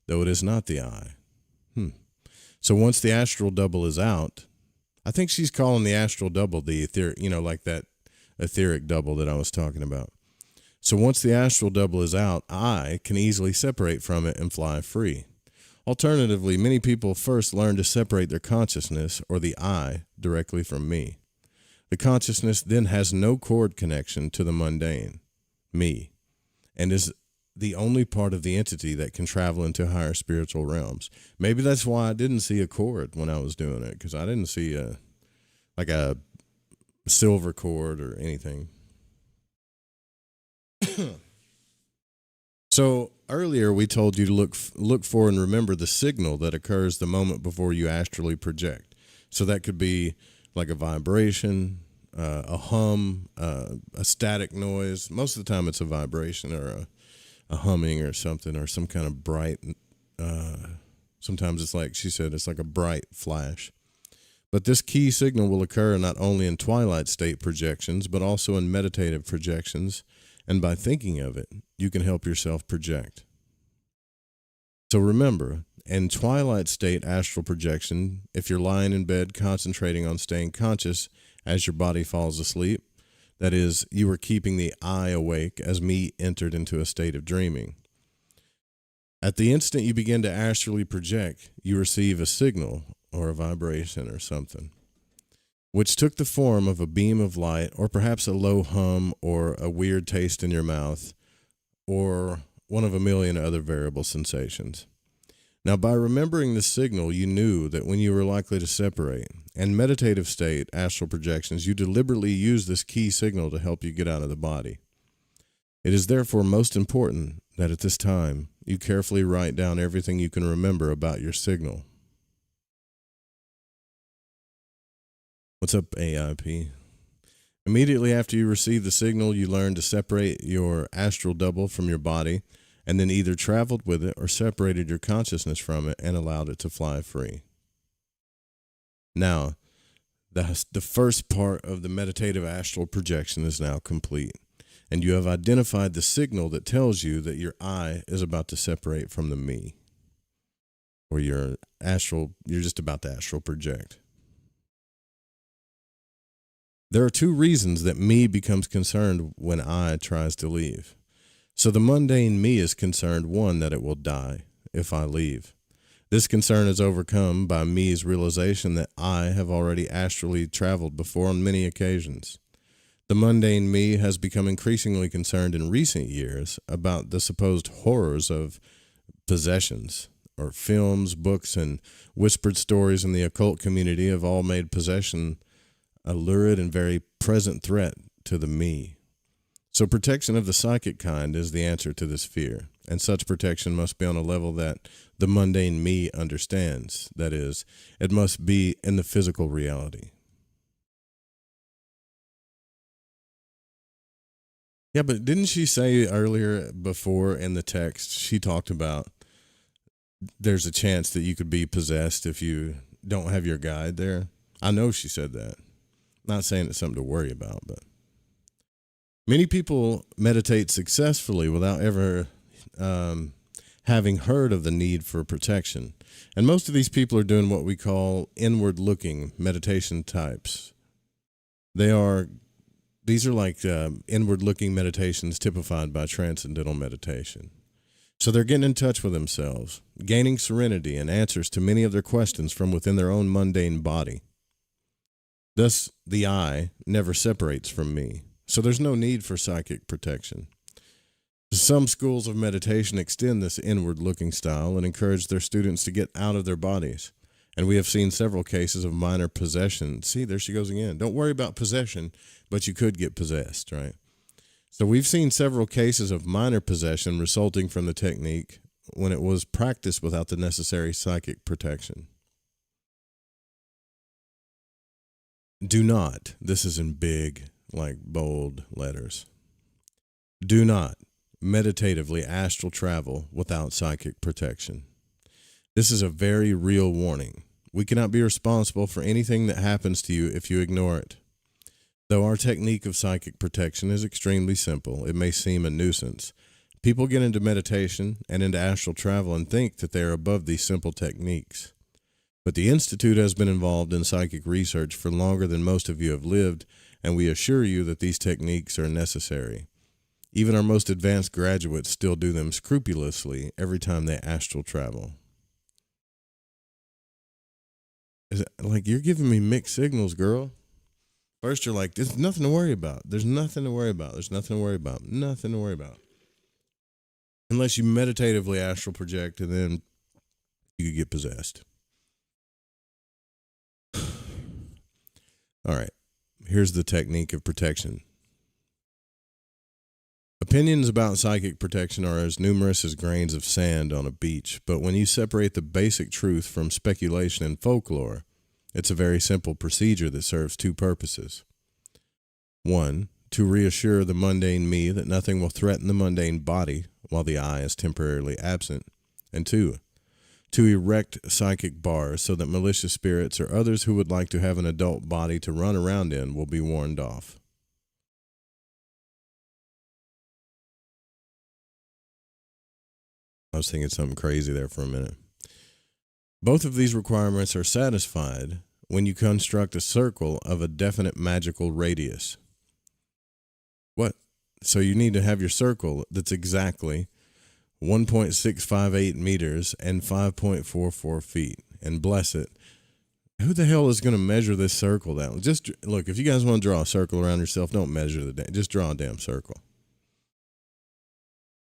though it is not the I. So once the astral double is out, I think she's calling the astral double the etheric, like that etheric double that I was talking about. So once the astral double is out, I can easily separate from it and fly free. Alternatively, many people first learn to separate their consciousness, or the I, directly from me. The consciousness then has no cord connection to the mundane, me, and is the only part of the entity that can travel into higher spiritual realms. Maybe that's why I didn't see a cord when I was doing it, because I didn't see a silver cord or anything. So earlier we told you to look for and remember the signal that occurs the moment before you astrally project. So that could be like a vibration, a hum, a static noise. Most of the time it's a vibration or a humming or something, or some kind of bright, sometimes it's like she said, it's like a bright flash. But this key signal will occur not only in twilight state projections, but also in meditative projections. And by thinking of it, you can help yourself project. So remember, in twilight state astral projection, if you're lying in bed concentrating on staying conscious as your body falls asleep, that is, you are keeping the I awake as me entered into a state of dreaming. At the instant you begin to astrally project, you receive a signal or a vibration or something, which took the form of a beam of light, or perhaps a low hum, or a weird taste in your mouth, or one of a million other variable sensations. Now, by remembering the signal, you knew that when you were likely to separate. In meditative state, astral projections, you deliberately use this key signal to help you get out of the body. It is therefore most important that at this time, you carefully write down everything you can remember about your signal. What's up, AIP? Immediately after you receive the signal, you learn to separate your astral double from your body, and then either traveled with it or separated your consciousness from it and allowed it to fly free. Now, the first part of the meditative astral projection is now complete, and you have identified the signal that tells you that your I is about to separate from the me, or you're just about to astral project. There are two reasons that me becomes concerned when I tries to leave. So the mundane me is concerned, one, that it will die if I leave. This concern is overcome by me's realization that I have already astrally traveled before on many occasions. The mundane me has become increasingly concerned in recent years about the supposed horrors of possessions, or films, books, and whispered stories in the occult community have all made possession a lurid and very present threat to the me. So protection of the psychic kind is the answer to this fear, and such protection must be on a level that the mundane me understands. That is, it must be in the physical reality. Yeah, but didn't she say earlier before in the text, she talked about there's a chance that you could be possessed if you don't have your guide there? I know she said that. Not saying it's something to worry about, but many people meditate successfully without ever having heard of the need for protection. And most of these people are doing what we call inward-looking meditation types. These are like inward-looking meditations typified by transcendental meditation. So they're getting in touch with themselves, gaining serenity and answers to many of their questions from within their own mundane body. Thus, the I never separates from me, so there's no need for psychic protection. Some schools of meditation extend this inward-looking style and encourage their students to get out of their bodies. And we have seen several cases of minor possession. See, there she goes again. Don't worry about possession, but you could get possessed, right? So we've seen several cases of minor possession resulting from the technique when it was practiced without the necessary psychic protection. Do not, this is in big, like bold letters, do not meditatively astral travel without psychic protection. This is a very real warning. We cannot be responsible for anything that happens to you if you ignore it. Though our technique of psychic protection is extremely simple, it may seem a nuisance. People get into meditation and into astral travel and think that they are above these simple techniques. But the Institute has been involved in psychic research for longer than most of you have lived, and we assure you that these techniques are necessary. Even our most advanced graduates still do them scrupulously every time they astral travel. Is it, like, you're giving me mixed signals, girl. First, you're like, there's nothing to worry about. There's nothing to worry about. There's nothing to worry about. Nothing to worry about. Unless you meditatively astral project, and then you could get possessed. All right. Here's the technique of protection. Opinions about psychic protection are as numerous as grains of sand on a beach, but when you separate the basic truth from speculation and folklore, it's a very simple procedure that serves two purposes. One, to reassure the mundane me that nothing will threaten the mundane body while the I is temporarily absent. And two, to erect psychic bars so that malicious spirits or others who would like to have an adult body to run around in will be warned off. I was thinking something crazy there for a minute. Both of these requirements are satisfied when you construct a circle of a definite magical radius. What? So you need to have your circle that's exactly 1.658 meters and 5.44 feet, and bless it. Who the hell is going to measure this circle down? Just look, if you guys want to draw a circle around yourself, don't measure just draw a damn circle.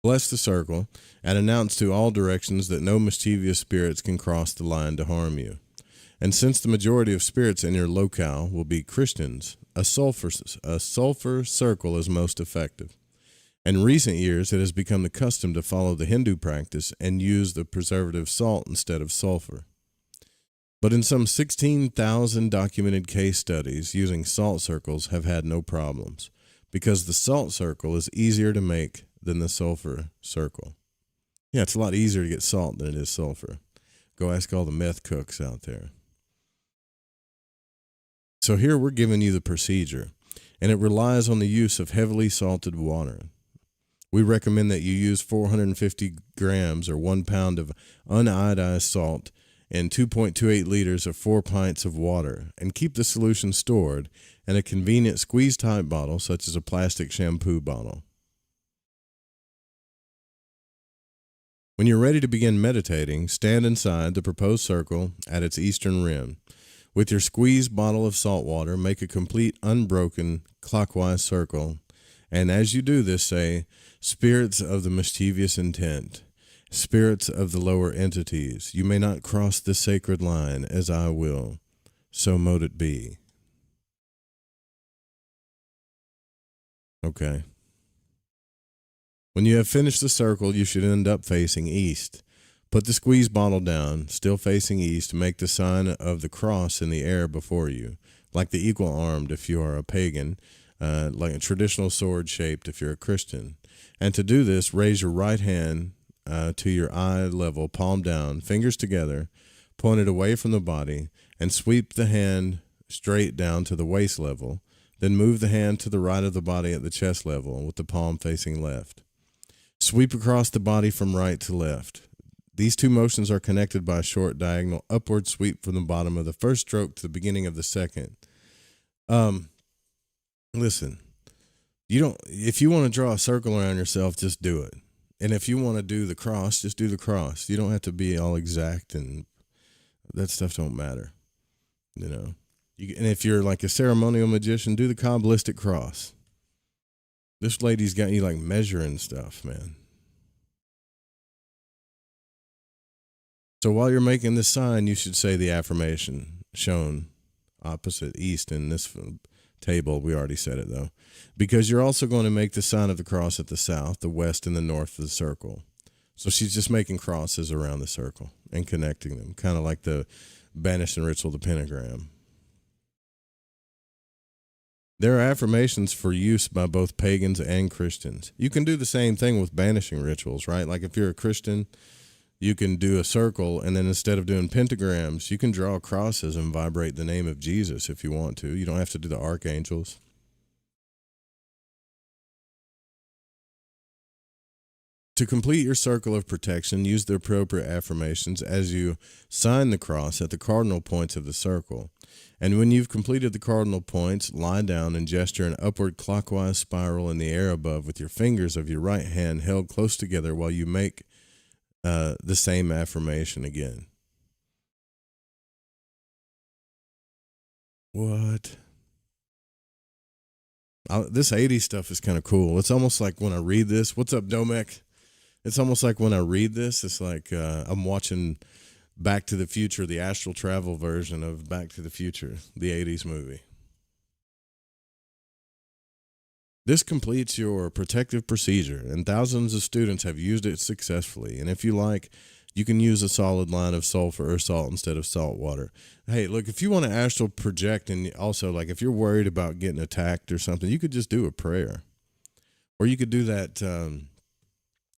Bless the circle and announce to all directions that no mischievous spirits can cross the line to harm you. And since the majority of spirits in your locale will be Christians, a sulfur circle is most effective. In recent years, it has become the custom to follow the Hindu practice and use the preservative salt instead of sulfur. But in some 16,000 documented case studies, using salt circles have had no problems, because the salt circle is easier to make than the sulfur circle. Yeah, it's a lot easier to get salt than it is sulfur. Go ask all the meth cooks out there. So here we're giving you the procedure, and it relies on the use of heavily salted water. We recommend that you use 450 grams or 1 pound of uniodized salt and 2.28 liters or 4 pints of water, and keep the solution stored in a convenient squeeze-type bottle such as a plastic shampoo bottle. When you're ready to begin meditating, stand inside the proposed circle at its eastern rim. With your squeezed bottle of salt water, make a complete unbroken clockwise circle. And as you do this, say, "Spirits of the mischievous intent, spirits of the lower entities, you may not cross this sacred line as I will. So mote it be." Okay. When you have finished the circle, you should end up facing east. Put the squeeze bottle down, still facing east. Make the sign of the cross in the air before you, like the equal armed if you are a pagan, like a traditional sword shaped if you're a Christian. And to do this, raise your right hand to your eye level, palm down, fingers together, pointed away from the body, and sweep the hand straight down to the waist level. Then move the hand to the right of the body at the chest level with the palm facing left. Sweep across the body from right to left. These two motions are connected by a short diagonal upward sweep from the bottom of the first stroke to the beginning of the second. Listen, if you want to draw a circle around yourself, just do it. And if you want to do the cross, just do the cross. You don't have to be all exact, and that stuff don't matter. And if you're like a ceremonial magician, do the Kabbalistic cross. This lady's got you like measuring stuff, man. So while you're making this sign, you should say the affirmation shown opposite east in this table. We already said it though, because you're also going to make the sign of the cross at the south, the west, and the north of the circle. So she's just making crosses around the circle and connecting them, kind of like the banishing ritual, the pentagram. There are affirmations for use by both pagans and Christians. You can do the same thing with banishing rituals, right? Like if you're a Christian, you can do a circle, and then instead of doing pentagrams, you can draw crosses and vibrate the name of Jesus if you want to. You don't have to do the archangels. To complete your circle of protection, use the appropriate affirmations as you sign the cross at the cardinal points of the circle. And when you've completed the cardinal points, lie down and gesture an upward clockwise spiral in the air above with your fingers of your right hand held close together while you make the same affirmation again. What? This 80s stuff is kind of cool. It's almost like when I read this, what's up, Domek? It's almost like when I read this, it's like I'm watching Back to the Future, the astral travel version of Back to the Future, the 80s movie. This completes your protective procedure, and thousands of students have used it successfully. And if you like, you can use a solid line of sulfur or salt instead of salt water. Hey, look, if you want to astral project, and also like if you're worried about getting attacked or something, you could just do a prayer. Or you could do that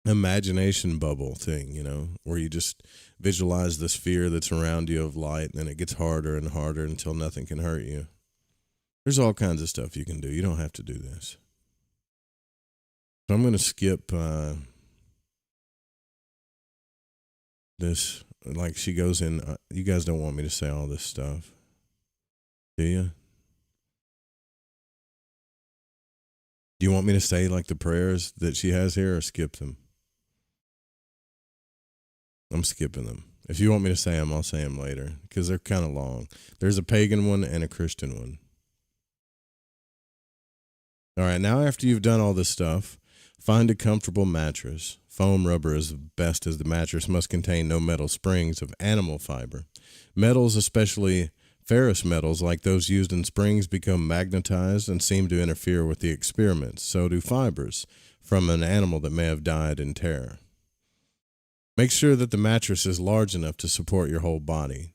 imagination bubble thing, where you just visualize the sphere that's around you of light, and then it gets harder and harder until nothing can hurt you. There's all kinds of stuff you can do. You don't have to do this. So I'm going to skip this. Like she goes in, you guys don't want me to say all this stuff, do you? Do you want me to say like the prayers that she has here, or skip them? I'm skipping them. If you want me to say them, I'll say them later because they're kind of long. There's a pagan one and a Christian one. All right, now after you've done all this stuff, find a comfortable mattress. Foam rubber is best as the mattress must contain no metal springs of animal fiber. Metals, especially ferrous metals like those used in springs, become magnetized and seem to interfere with the experiments. So do fibers from an animal that may have died in terror. Make sure that the mattress is large enough to support your whole body.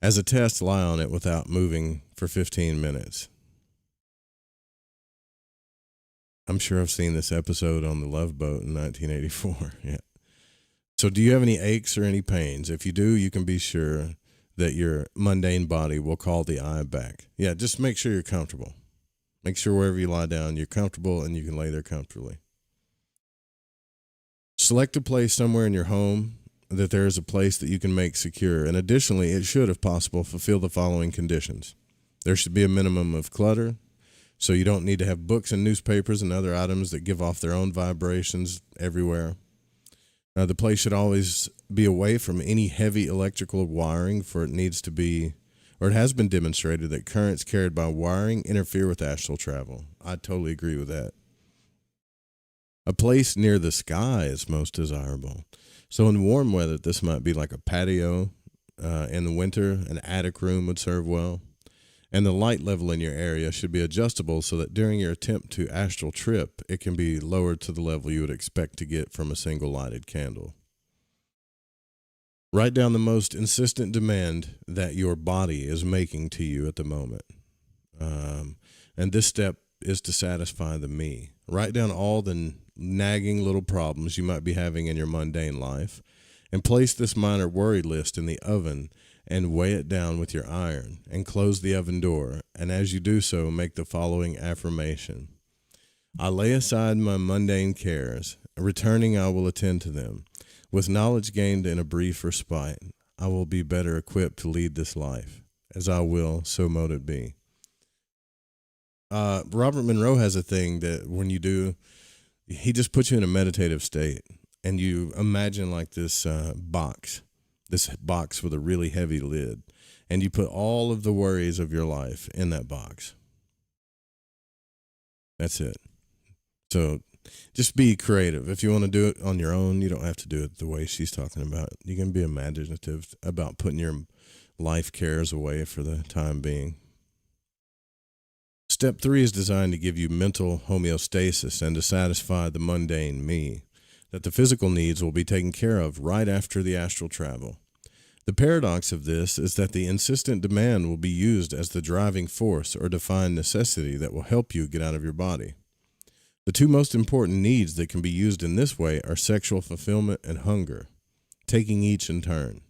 As a test, lie on it without moving for 15 minutes. I'm sure I've seen this episode on the Love Boat in 1984. Yeah. So do you have any aches or any pains? If you do, you can be sure that your mundane body will call the eye back. Yeah, just make sure you're comfortable. Make sure wherever you lie down, you're comfortable and you can lay there comfortably. Select a place somewhere in your home that there is a place that you can make secure. And additionally, it should, if possible, fulfill the following conditions. There should be a minimum of clutter, so you don't need to have books and newspapers and other items that give off their own vibrations everywhere. The place should always be away from any heavy electrical wiring, for it needs to be, or it has been demonstrated that currents carried by wiring interfere with astral travel. I totally agree with that. A place near the sky is most desirable. So in warm weather, this might be like a patio. In the winter, an attic room would serve well. And the light level in your area should be adjustable so that during your attempt to astral trip, it can be lowered to the level you would expect to get from a single lighted candle. Write down the most insistent demand that your body is making to you at the moment. And this step is to satisfy the me. Write down all the nagging little problems you might be having in your mundane life, and place this minor worry list in the oven and weigh it down with your iron, and close the oven door, and as you do so, make the following affirmation. I lay aside my mundane cares, returning I will attend to them. With knowledge gained in a brief respite, I will be better equipped to lead this life. As I will, so mote it be. Robert Monroe has a thing that when you do, he just puts you in a meditative state, and you imagine like this box with a really heavy lid, and you put all of the worries of your life in that box. That's it. So just be creative. If you want to do it on your own, you don't have to do it the way she's talking about. You can be imaginative about putting your life cares away for the time being. Step 3 is designed to give you mental homeostasis and to satisfy the mundane me, that the physical needs will be taken care of right after the astral travel. The paradox of this is that the insistent demand will be used as the driving force or defined necessity that will help you get out of your body. The two most important needs that can be used in this way are sexual fulfillment and hunger, taking each in turn.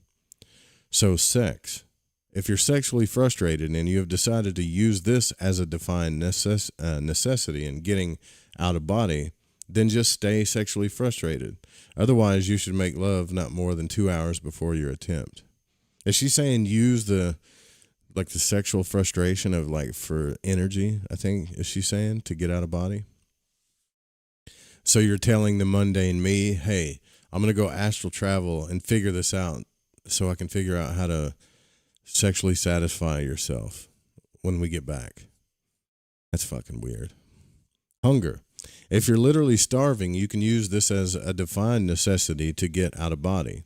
So sex. If you're sexually frustrated and you have decided to use this as a defined necessity in getting out of body, then just stay sexually frustrated. Otherwise, you should make love not more than 2 hours before your attempt. Is she saying use the sexual frustration of for energy, I think, is she saying, to get out of body? So you're telling the mundane me, hey, I'm going to go astral travel and figure this out so I can figure out how to sexually satisfy yourself when we get back. That's fucking weird. Hunger. If you're literally starving, you can use this as a defined necessity to get out of body.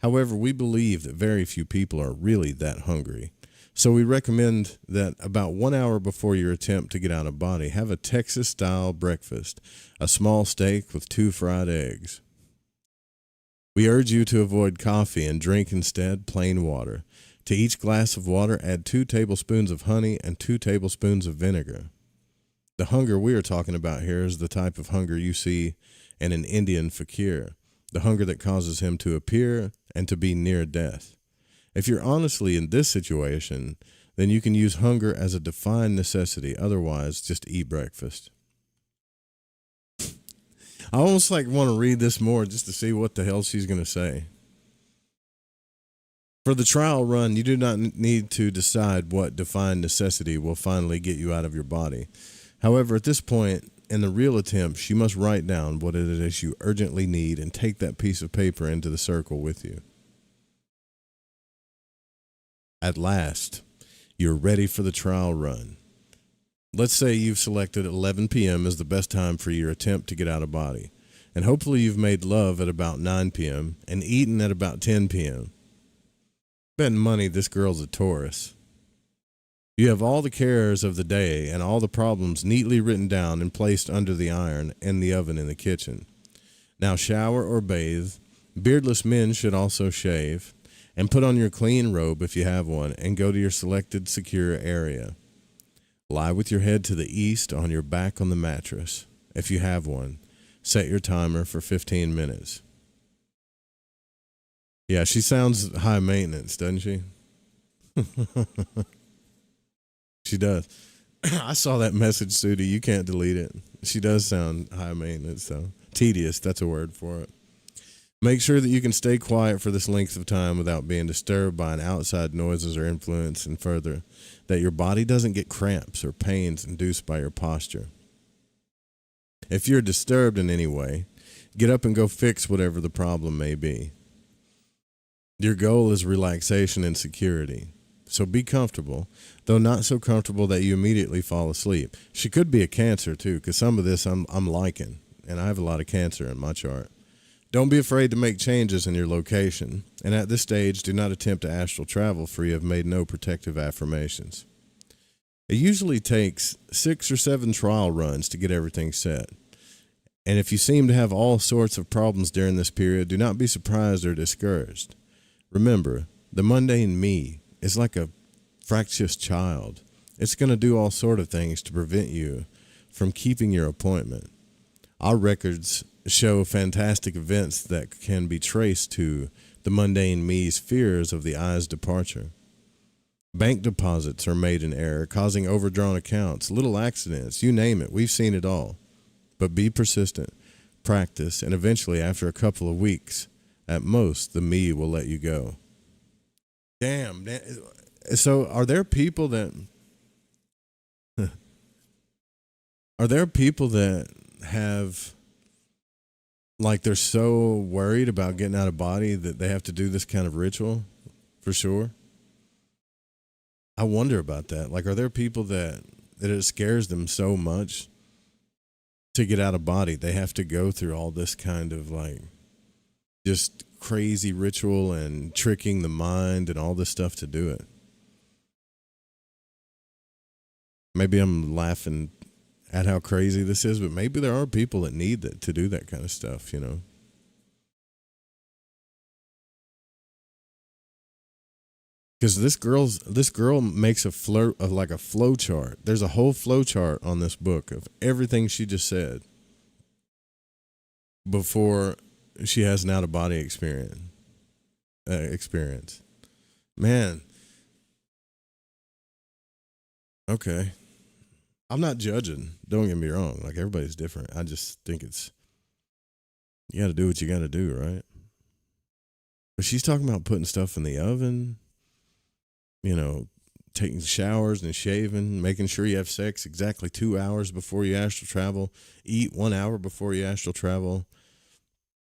However, we believe that very few people are really that hungry. So we recommend that about 1 hour before your attempt to get out of body, have a Texas-style breakfast, a small steak with 2 fried eggs. We urge you to avoid coffee and drink instead plain water. To each glass of water, add 2 tablespoons of honey and 2 tablespoons of vinegar. The hunger we are talking about here is the type of hunger you see in an Indian fakir, the hunger that causes him to appear and to be near death. If you're honestly in this situation, then you can use hunger as a defined necessity. Otherwise, just eat breakfast. I almost want to read this more just to see what the hell she's going to say. For the trial run, you do not need to decide what defined necessity will finally get you out of your body. However, at this point in the real attempt, you must write down what it is you urgently need and take that piece of paper into the circle with you. At last, you're ready for the trial run. Let's say you've selected 11 p.m. as the best time for your attempt to get out of body, and hopefully you've made love at about 9 p.m. and eaten at about 10 p.m. Betting money this girl's a Taurus. You have all the cares of the day and all the problems neatly written down and placed under the iron in the oven in the kitchen. Now shower or bathe. Beardless men should also shave. And put on your clean robe if you have one, and go to your selected secure area. Lie with your head to the east on your back on the mattress, if you have one. Set your timer for 15 minutes. Yeah, she sounds high maintenance, doesn't she? She does. I saw that message, Sudie. You can't delete it. She does sound high maintenance, though. Tedious, that's a word for it. Make sure that you can stay quiet for this length of time without being disturbed by an outside noises or influence, and further, that your body doesn't get cramps or pains induced by your posture. If you're disturbed in any way, Get up and go fix whatever the problem may be. Your goal is relaxation and security. So be comfortable, though not so comfortable that you immediately fall asleep. She could be a Cancer too, because some of this I'm liking, and I have a lot of Cancer in my chart. Don't be afraid to make changes in your location, and at this stage, do not attempt to astral travel for you have made no protective affirmations. It usually takes 6 or 7 trial runs to get everything set. And if you seem to have all sorts of problems during this period, do not be surprised or discouraged. Remember, the mundane me is like a fractious child. It's going to do all sort of things to prevent you from keeping your appointment. Our records show fantastic events that can be traced to the mundane me's fears of the I's departure. Bank deposits are made in error, causing overdrawn accounts, little accidents, you name it. We've seen it all. But be persistent, practice, and eventually, after a couple of weeks, at most, the me will let you go. Damn. So are there people that have, like, they're so worried about getting out of body that they have to do this kind of ritual? For sure. I wonder about that. Like, are there people that it scares them so much to get out of body, they have to go through all this kind of, like, just crazy ritual and tricking the mind and all this stuff to do it? Maybe I'm laughing at how crazy this is, but maybe there are people that need that to do that kind of stuff, you know? Because this girl makes a flow chart. There's a whole flow chart on this book of everything she just said before she has an out of body experience. Man. Okay. I'm not judging. Don't get me wrong. Like, everybody's different. I just think you got to do what you got to do, right? But she's talking about putting stuff in the oven, you know, taking showers and shaving, making sure you have sex exactly 2 hours before you astral travel, eat 1 hour before you astral travel,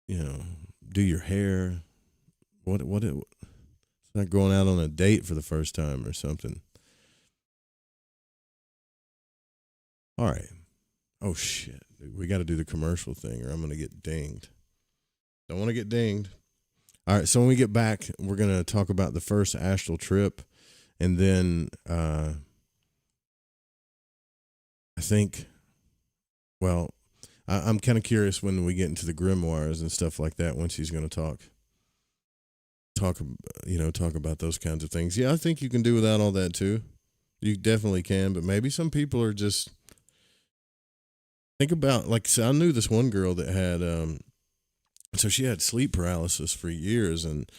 you know, do your hair. It's like going out on a date for the first time or something. All right. Oh, shit. We got to do the commercial thing or I'm going to get dinged. Don't want to get dinged. All right. So when we get back, we're going to talk about the first astral trip. And then I think, well, I'm kind of curious when we get into the grimoires and stuff like that, when she's going to talk about those kinds of things. Yeah, I think you can do without all that too. You definitely can, but maybe some people are just, think about, like, so I knew this one girl that had, so she had sleep paralysis for years, and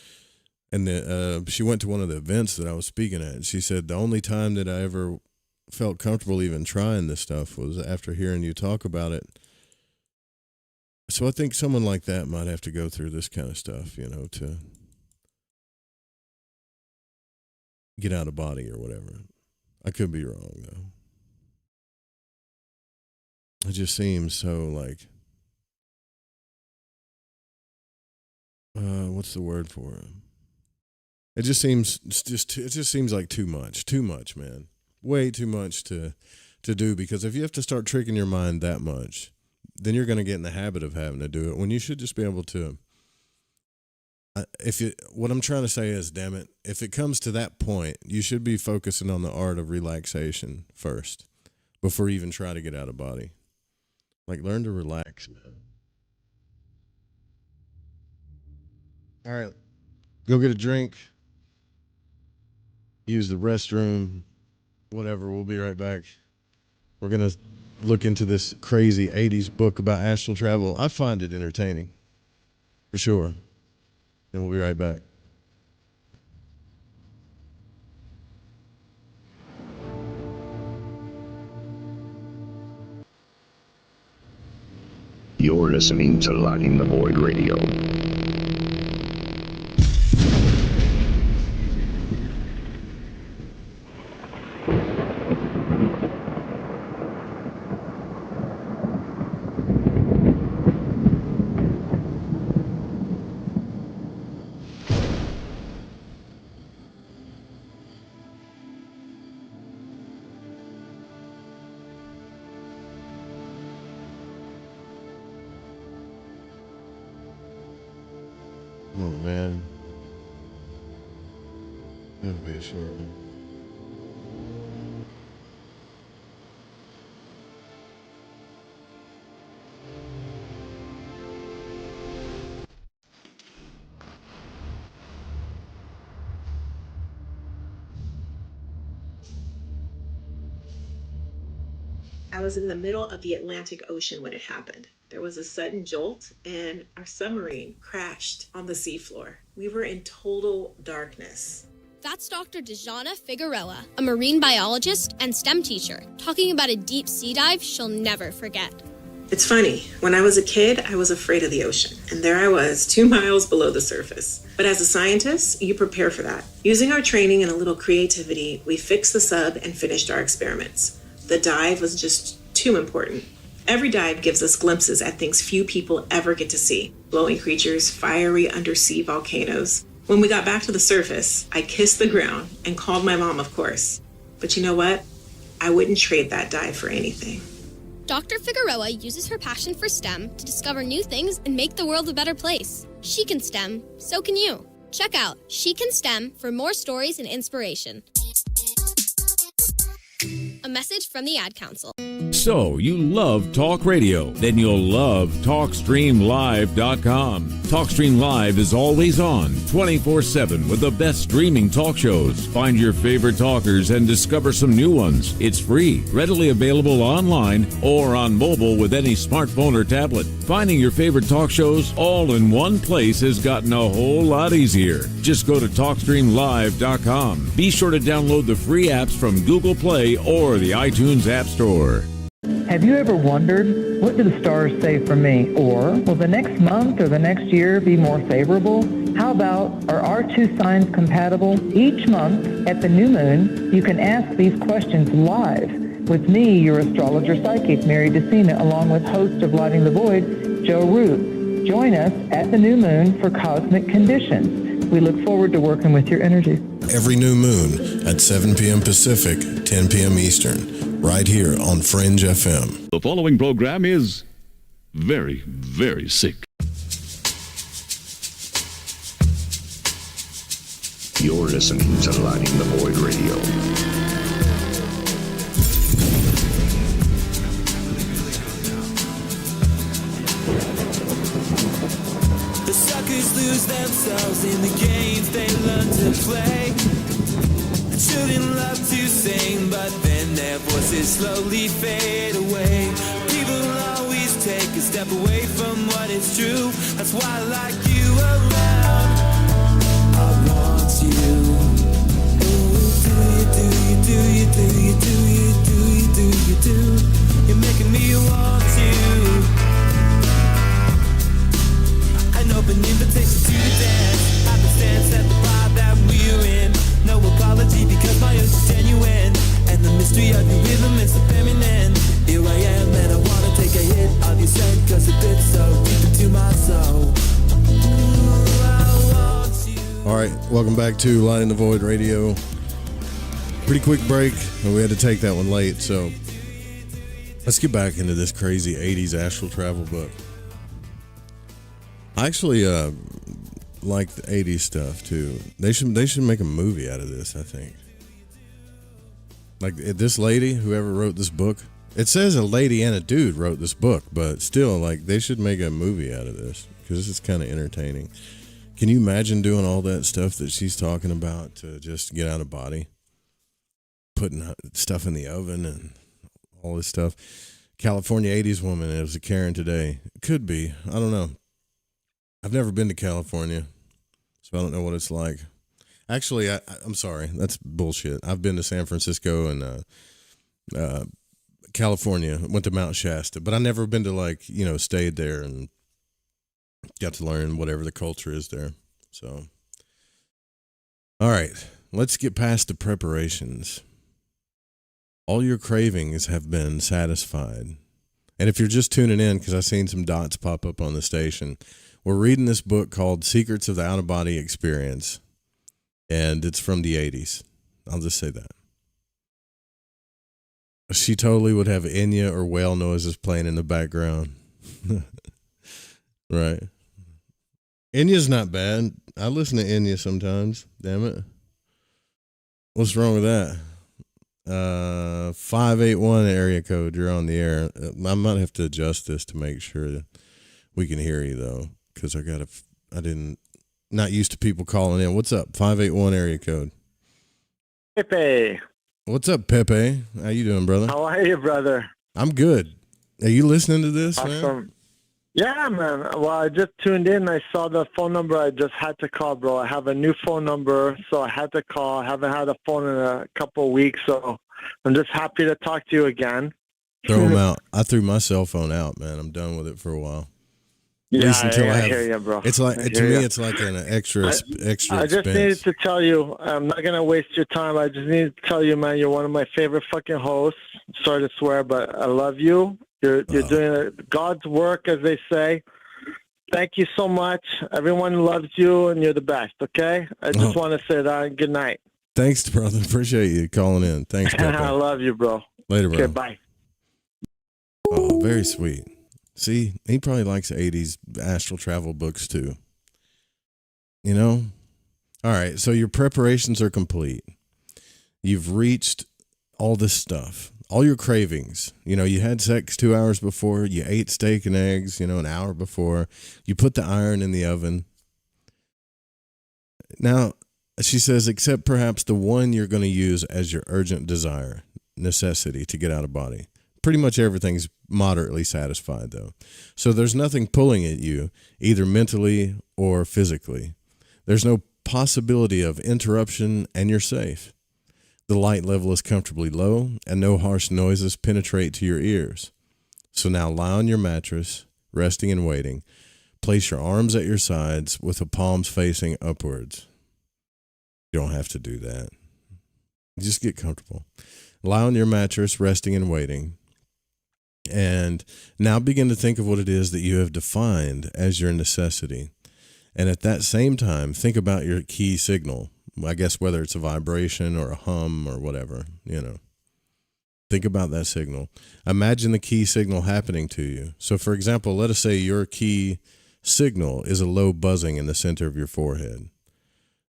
she went to one of the events that I was speaking at, and she said the only time that I ever felt comfortable even trying this stuff was after hearing you talk about it. So I think someone like that might have to go through this kind of stuff, you know, to get out of body or whatever. I could be wrong, though. It just seems so, like, what's the word for it? It just seems like too much, man. Way too much to do, because if you have to start tricking your mind that much, then you're going to get in the habit of having to do it when you should just be able to. What I'm trying to say is, damn it, if it comes to that point, you should be focusing on the art of relaxation first before you even try to get out of body. Like, learn to relax, man. All right, go get a drink, use the restroom, whatever. We'll be right back. We're going to look into this crazy 80s book about astral travel. I find it entertaining, for sure. And we'll be right back. You're listening to Lighting the Void Radio. Intermission. I was in the middle of the Atlantic Ocean when it happened. There was a sudden jolt and our submarine crashed on the seafloor. We were in total darkness. That's Dr. Dejana Figueroa, a marine biologist and STEM teacher, talking about a deep sea dive she'll never forget. It's funny, when I was a kid, I was afraid of the ocean, and there I was, 2 miles below the surface. But as a scientist, you prepare for that. Using our training and a little creativity, we fixed the sub and finished our experiments. The dive was just too important. Every dive gives us glimpses at things few people ever get to see. Glowing creatures, fiery undersea volcanoes. When we got back to the surface, I kissed the ground and called my mom, of course. But you know what? I wouldn't trade that dive for anything. Dr. Figueroa uses her passion for STEM to discover new things and make the world a better place. She can STEM, so can you. Check out She Can STEM for more stories and inspiration. A message from the Ad Council. So, you love talk radio? Then you'll love TalkStreamLive.com. TalkStream Live is always on, 24/7 with the best streaming talk shows. Find your favorite talkers and discover some new ones. It's free, readily available online or on mobile with any smartphone or tablet. Finding your favorite talk shows all in one place has gotten a whole lot easier. Just go to TalkStreamLive.com. Be sure to download the free apps from Google Play or the iTunes App Store. Have you ever wondered, what do the stars say for me? Or, will the next month or the next year be more favorable? How about, are our two signs compatible? Each month, at the new moon, you can ask these questions live with me, your astrologer psychic, Mary DeCina, along with host of Lighting the Void, Joe Root. Join us at the new moon for Cosmic Conditions. We look forward to working with your energy. Every new moon at 7 p.m. Pacific, 10 p.m. Eastern, right here on Fringe FM. The following program is very, very sick. You're listening to Lighting the Void Radio. The suckers lose themselves in the games they learn to play. Children love to sing, but then their voices slowly fade away. People always take a step away from what is true. That's why I like you around. I want you. Do you? You're making me want you. An open invitation to the dance. I can dance at the bar that we're in. No apology because my earth is genuine. And the mystery of your rhythm is so feminine. Here I am and I wanna take a hit of your scent, cause it fits so deep into my soul. Ooh, I want you. All right, welcome back to Lighting the Void Radio. Pretty quick break, and we had to take that one late, so let's get back into this crazy 80s astral travel book. I actually like the 80s stuff too. They should make a movie out of this, I think. Like this lady, whoever wrote this book, it says a lady and a dude wrote this book, but still, like, they should make a movie out of this because this is kind of entertaining. Can you imagine doing all that stuff that she's talking about to just get out of body? Putting stuff in the oven and all this stuff. California 80s woman, it was a Karen today. Could be. I don't know. I've never been to California, so I don't know what it's like. Actually, I'm sorry. That's bullshit. I've been to San Francisco and California. Went to Mount Shasta, but I've never been to, like, you know, stayed there and got to learn whatever the culture is there. So, all right. Let's get past the preparations. All your cravings have been satisfied. And if you're just tuning in, because I've seen some dots pop up on the station, we're reading this book called Secrets of the Out-of-Body Experience, and it's from the 80s. I'll just say that. She totally would have Enya or whale noises playing in the background. Right. Enya's not bad. I listen to Enya sometimes. Damn it. What's wrong with that? 581 area code. You're on the air. I might have to adjust this to make sure that we can hear you though, because not used to people calling in. What's up? 581 area code. Pepe. What's up, Pepe? How you doing, brother? How are you, brother? I'm good. Are you listening to this, Awesome. man? Yeah, man. Well, I just tuned in. I saw the phone number. I just had to call, bro. I have a new phone number, so I had to call. I haven't had a phone in a couple of weeks, so I'm just happy to talk to you again. Throw them out. I threw my cell phone out, man. I'm done with it for a while. Yeah, I hear you, bro. It's like to me, it's like an extra I expense. just needed to tell you, I'm not going to waste your time. I just needed to tell you, man, you're one of my favorite fucking hosts. Sorry to swear, but I love you. You're doing God's work, as they say. Thank you so much. Everyone loves you, and you're the best, okay? I just want to say that. Good night. Thanks, brother. Appreciate you calling in. Thanks, Pepe. I love you, bro. Later, bro. Okay, bye. Oh, very sweet. See, he probably likes 80s astral travel books too. You know? All right, so your preparations are complete. You've reached all this stuff, all your cravings. You know, you had sex 2 hours before, you ate steak and eggs, an hour before, you put the iron in the oven. Now, she says, except perhaps the one you're going to use as your urgent desire, necessity to get out of body. Pretty much everything's moderately satisfied, though. So there's nothing pulling at you, either mentally or physically. There's no possibility of interruption, and you're safe. The light level is comfortably low, and no harsh noises penetrate to your ears. So now lie on your mattress, resting and waiting. Place your arms at your sides with the palms facing upwards. You don't have to do that. Just get comfortable. Lie on your mattress, resting and waiting. And now begin to think of what it is that you have defined as your necessity. And at that same time, think about your key signal. I guess whether it's a vibration or a hum or whatever, Think about that signal. Imagine the key signal happening to you. So, for example, let us say your key signal is a low buzzing in the center of your forehead.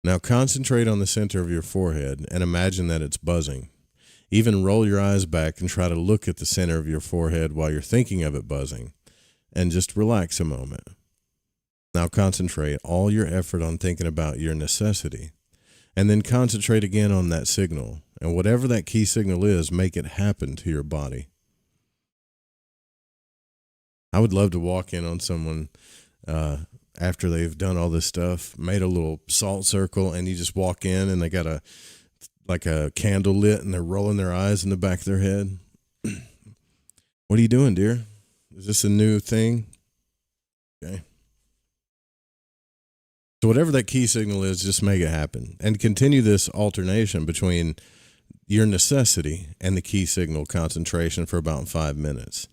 Now concentrate on the center of your forehead and imagine that it's buzzing. Even roll your eyes back and try to look at the center of your forehead while you're thinking of it buzzing, and just relax a moment. Now concentrate all your effort on thinking about your necessity, and then concentrate again on that signal, and whatever that key signal is, make it happen to your body. I would love to walk in on someone after they've done all this stuff, made a little salt circle, and you just walk in and they got a candle lit and they're rolling their eyes in the back of their head. What are you doing, dear? Is this a new thing? Okay. So whatever that key signal is, just make it happen. And continue this alternation between your necessity and the key signal concentration for about 5 minutes.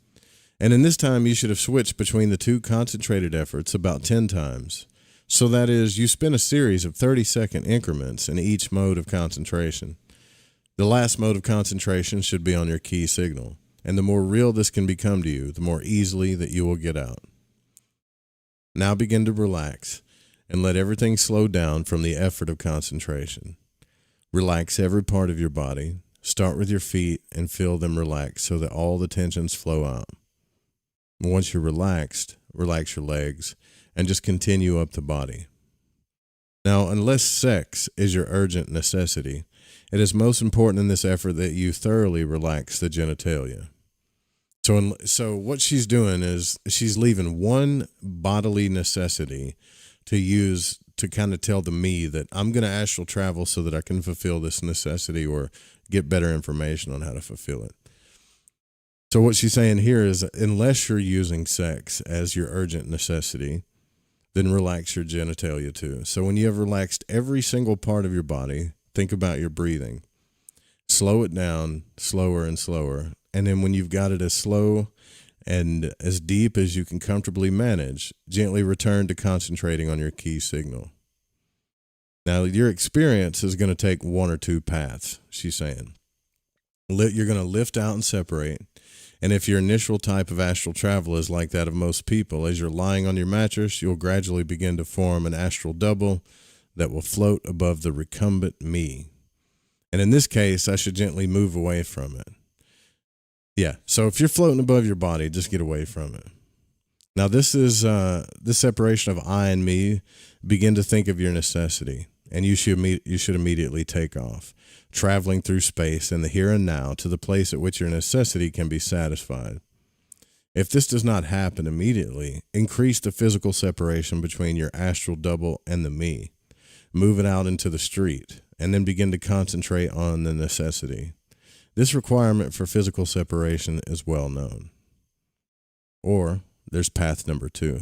And in this time, you should have switched between the two concentrated efforts about 10 times. So that is, you spin a series of 30-second increments in each mode of concentration. The last mode of concentration should be on your key signal. And the more real this can become to you, the more easily that you will get out. Now begin to relax and let everything slow down from the effort of concentration. Relax every part of your body. Start with your feet and feel them relax so that all the tensions flow out. Once you're relaxed, relax your legs and just continue up the body. Now, unless sex is your urgent necessity, it is most important in this effort that you thoroughly relax the genitalia. So what she's doing is she's leaving one bodily necessity to use to kind of tell the me that I'm going to astral travel so that I can fulfill this necessity or get better information on how to fulfill it. So what she's saying here is, unless you're using sex as your urgent necessity, then relax your genitalia too. So when you have relaxed every single part of your body, think about your breathing. Slow it down, slower and slower. And then when you've got it as slow and as deep as you can comfortably manage, gently return to concentrating on your key signal. Now, your experience is going to take one or two paths, she's saying. You're going to lift out and separate. And if your initial type of astral travel is like that of most people, as you're lying on your mattress, you'll gradually begin to form an astral double that will float above the recumbent me. And in this case, I should gently move away from it. Yeah, so if you're floating above your body, just get away from it. Now, this is this separation of I and me. Begin to think of your necessity, and you should immediately take off, traveling through space in the here and now to the place at which your necessity can be satisfied. If this does not happen immediately, increase the physical separation between your astral double and the me. Move it out into the street, and then begin to concentrate on the necessity. This requirement for physical separation is well known. Or there's path number 2.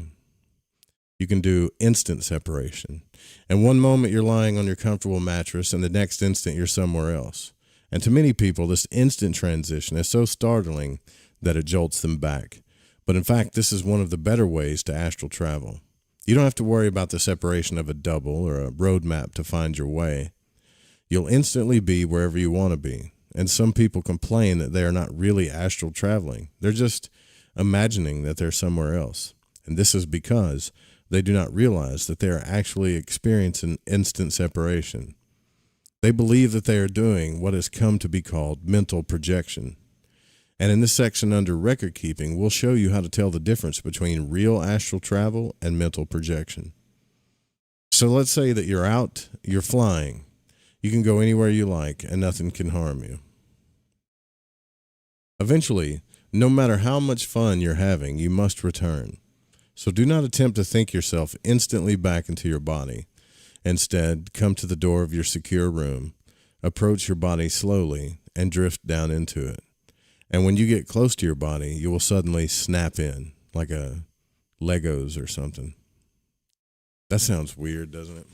You can do instant separation. And one moment you're lying on your comfortable mattress, and the next instant you're somewhere else. And to many people, this instant transition is so startling that it jolts them back. But in fact, this is one of the better ways to astral travel. You don't have to worry about the separation of a double or a roadmap to find your way. You'll instantly be wherever you want to be. And some people complain that they are not really astral traveling. They're just imagining that they're somewhere else. And this is because they do not realize that they are actually experiencing instant separation. They believe that they are doing what has come to be called mental projection. And in this section under record keeping, we'll show you how to tell the difference between real astral travel and mental projection. So let's say that you're out, you're flying. You can go anywhere you like and nothing can harm you. Eventually, no matter how much fun you're having, you must return. So do not attempt to think yourself instantly back into your body. Instead, come to the door of your secure room, approach your body slowly, and drift down into it. And when you get close to your body, you will suddenly snap in, like a Legos or something. That sounds weird, doesn't it?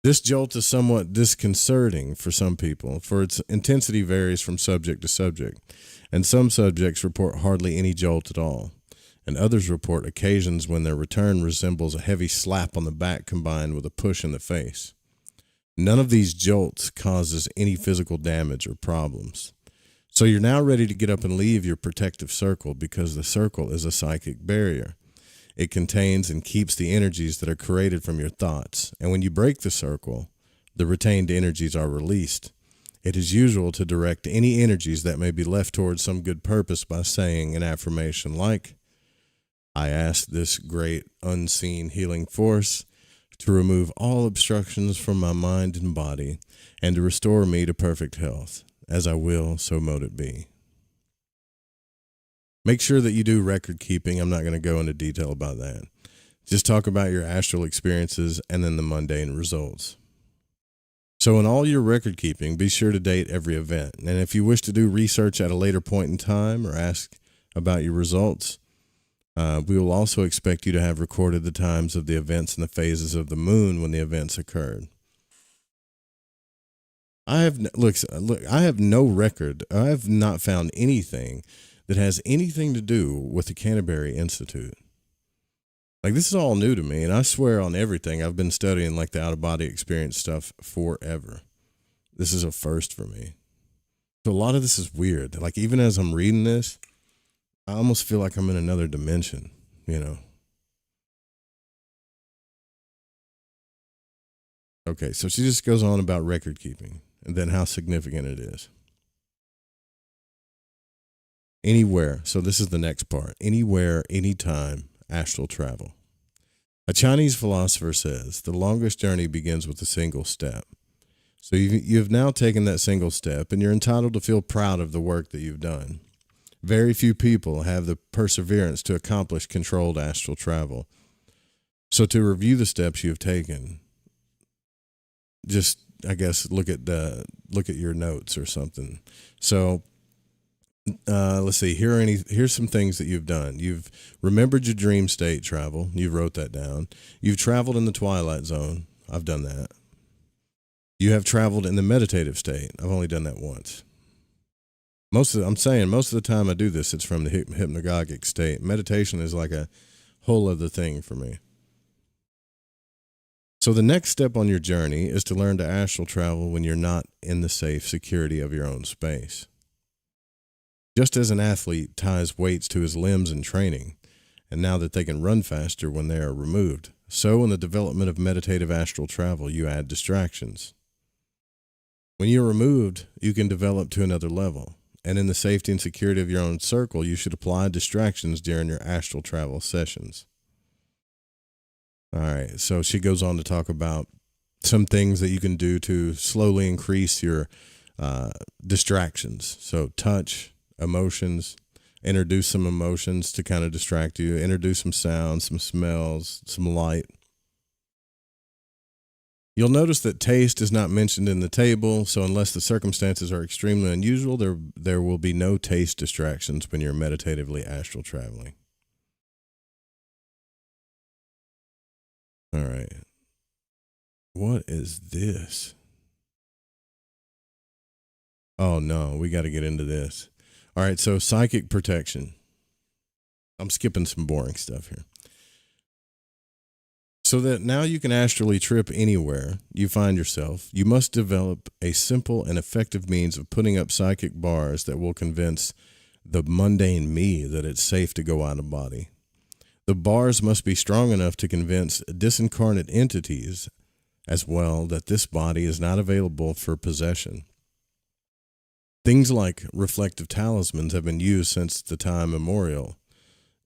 This jolt is somewhat disconcerting for some people, for its intensity varies from subject to subject, and some subjects report hardly any jolt at all, and others report occasions when their return resembles a heavy slap on the back combined with a push in the face. None of these jolts causes any physical damage or problems. So you're now ready to get up and leave your protective circle because the circle is a psychic barrier. It contains and keeps the energies that are created from your thoughts. And when you break the circle, the retained energies are released. It is usual to direct any energies that may be left towards some good purpose by saying an affirmation like, I ask this great unseen healing force to remove all obstructions from my mind and body and to restore me to perfect health. As I will, so mote it be. Make sure that you do record keeping. I'm not going to go into detail about that. Just talk about your astral experiences and then the mundane results. So in all your record keeping, be sure to date every event. And if you wish to do research at a later point in time or ask about your results, we will also expect you to have recorded the times of the events and the phases of the moon when the events occurred. I have no record. I have not found anything that has anything to do with the Canterbury Institute. Like, this is all new to me, and I swear on everything. I've been studying like the out-of-body experience stuff forever. This is a first for me. So a lot of this is weird. Like, even as I'm reading this, I almost feel like I'm in another dimension, you know. Okay, so she just goes on about record keeping and then how significant it is. Anywhere, so this is the next part. Anywhere, anytime, astral travel. A Chinese philosopher says the longest journey begins with a single step. So you've now taken that single step, and you're entitled to feel proud of the work that you've done. Very few people have the perseverance to accomplish controlled astral travel. So to review the steps you've taken, just, I guess, look at your notes or something. So let's see. Here's some things that you've done. You've remembered your dream state travel. You wrote that down. You've traveled in the twilight zone. I've done that. You have traveled in the meditative state. I've only done that once. Most of the time I do this, it's from the hypnagogic state. Meditation is like a whole other thing for me. So the next step on your journey is to learn to astral travel when you're not in the safe security of your own space. Just as an athlete ties weights to his limbs in training, and now that they can run faster when they are removed, so in the development of meditative astral travel, you add distractions. When you're removed, you can develop to another level. And in the safety and security of your own circle, you should apply distractions during your astral travel sessions. All right, so she goes on to talk about some things that you can do to slowly increase your distractions. So touch, emotions, introduce some emotions to kind of distract you, introduce some sounds, some smells, some light. You'll notice that taste is not mentioned in the table, so unless the circumstances are extremely unusual, there will be no taste distractions when you're meditatively astral traveling. All right. What is this? Oh, no, we got to get into this. All right, so psychic protection. I'm skipping some boring stuff here. So that now you can astrally trip anywhere you find yourself, you must develop a simple and effective means of putting up psychic bars that will convince the mundane me that it's safe to go out of body. The bars must be strong enough to convince disincarnate entities as well that this body is not available for possession. Things like reflective talismans have been used since the time immemorial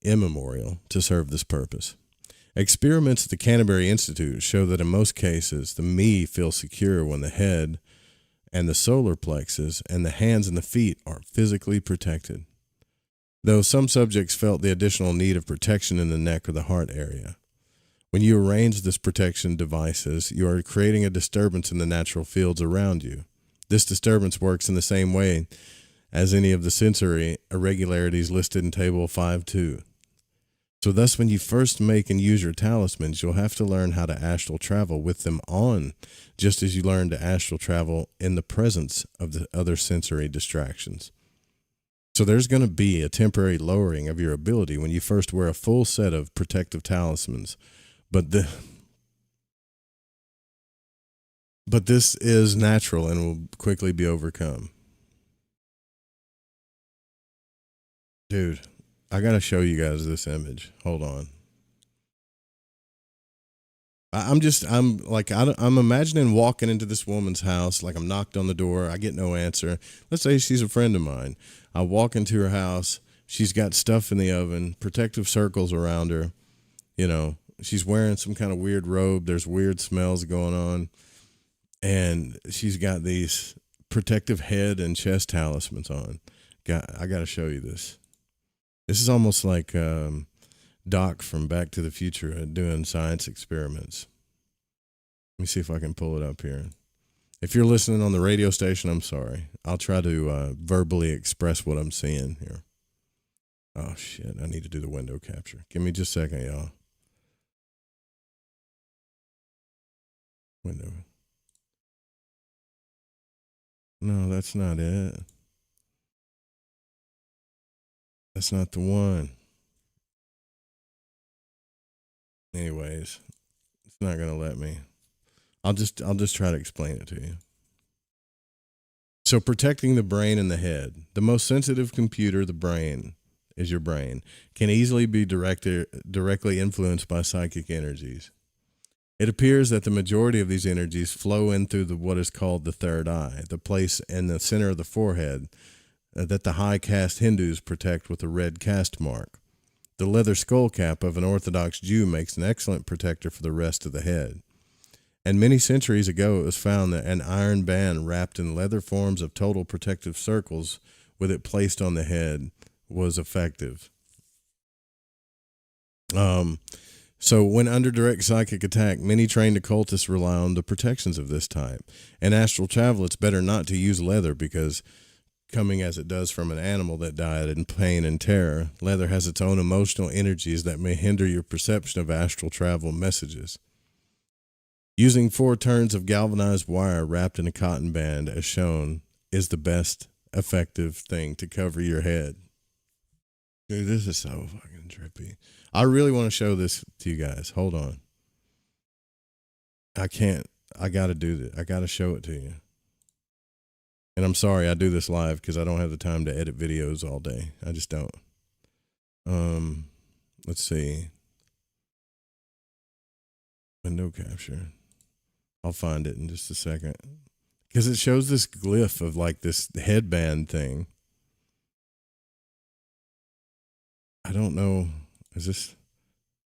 to serve this purpose. Experiments at the Canterbury Institute show that in most cases, the me feels secure when the head and the solar plexus and the hands and the feet are physically protected, though some subjects felt the additional need of protection in the neck or the heart area. When you arrange this protection devices, you are creating a disturbance in the natural fields around you. This disturbance works in the same way as any of the sensory irregularities listed in Table 5.2. So thus, when you first make and use your talismans, you'll have to learn how to astral travel with them on, just as you learn to astral travel in the presence of the other sensory distractions. So there's going to be a temporary lowering of your ability when you first wear a full set of protective talismans. But this is natural and will quickly be overcome. Dude, I got to show you guys this image. Hold on. I'm imagining walking into this woman's house, like I'm knocked on the door. I get no answer. Let's say she's a friend of mine. I walk into her house. She's got stuff in the oven, protective circles around her. You know, she's wearing some kind of weird robe. There's weird smells going on. And she's got these protective head and chest talismans on. I got to show you this. This is almost like Doc from Back to the Future doing science experiments. Let me see if I can pull it up here. If you're listening on the radio station, I'm sorry. I'll try to verbally express what I'm seeing here. Oh, shit. I need to do the window capture. Give me just a second, y'all. Window. No, that's not it. That's not the one. Anyways, it's not going to let me. I'll just try to explain it to you. So protecting the brain and the head. The most sensitive computer, the brain, is your brain, can easily be directly influenced by psychic energies. It appears that the majority of these energies flow in through what is called the third eye, the place in the center of the forehead that the high caste Hindus protect with a red caste mark. The leather skull cap of an Orthodox Jew makes an excellent protector for the rest of the head. And many centuries ago, it was found that an iron band wrapped in leather forms of total protective circles with it placed on the head was effective. So when under direct psychic attack, many trained occultists rely on the protections of this type. In astral travel, it's better not to use leather because, coming as it does from an animal that died in pain and terror, leather has its own emotional energies that may hinder your perception of astral travel messages. Using 4 turns of galvanized wire wrapped in a cotton band, as shown, is the best effective thing to cover your head. Dude, this is so fucking trippy. I really want to show this to you guys. Hold on. I can't. I got to do this. I got to show it to you. And I'm sorry I do this live because I don't have the time to edit videos all day. I just don't. Let's see. Window capture. I'll find it in just a second. Because it shows this glyph of like this headband thing. I don't know. Is this?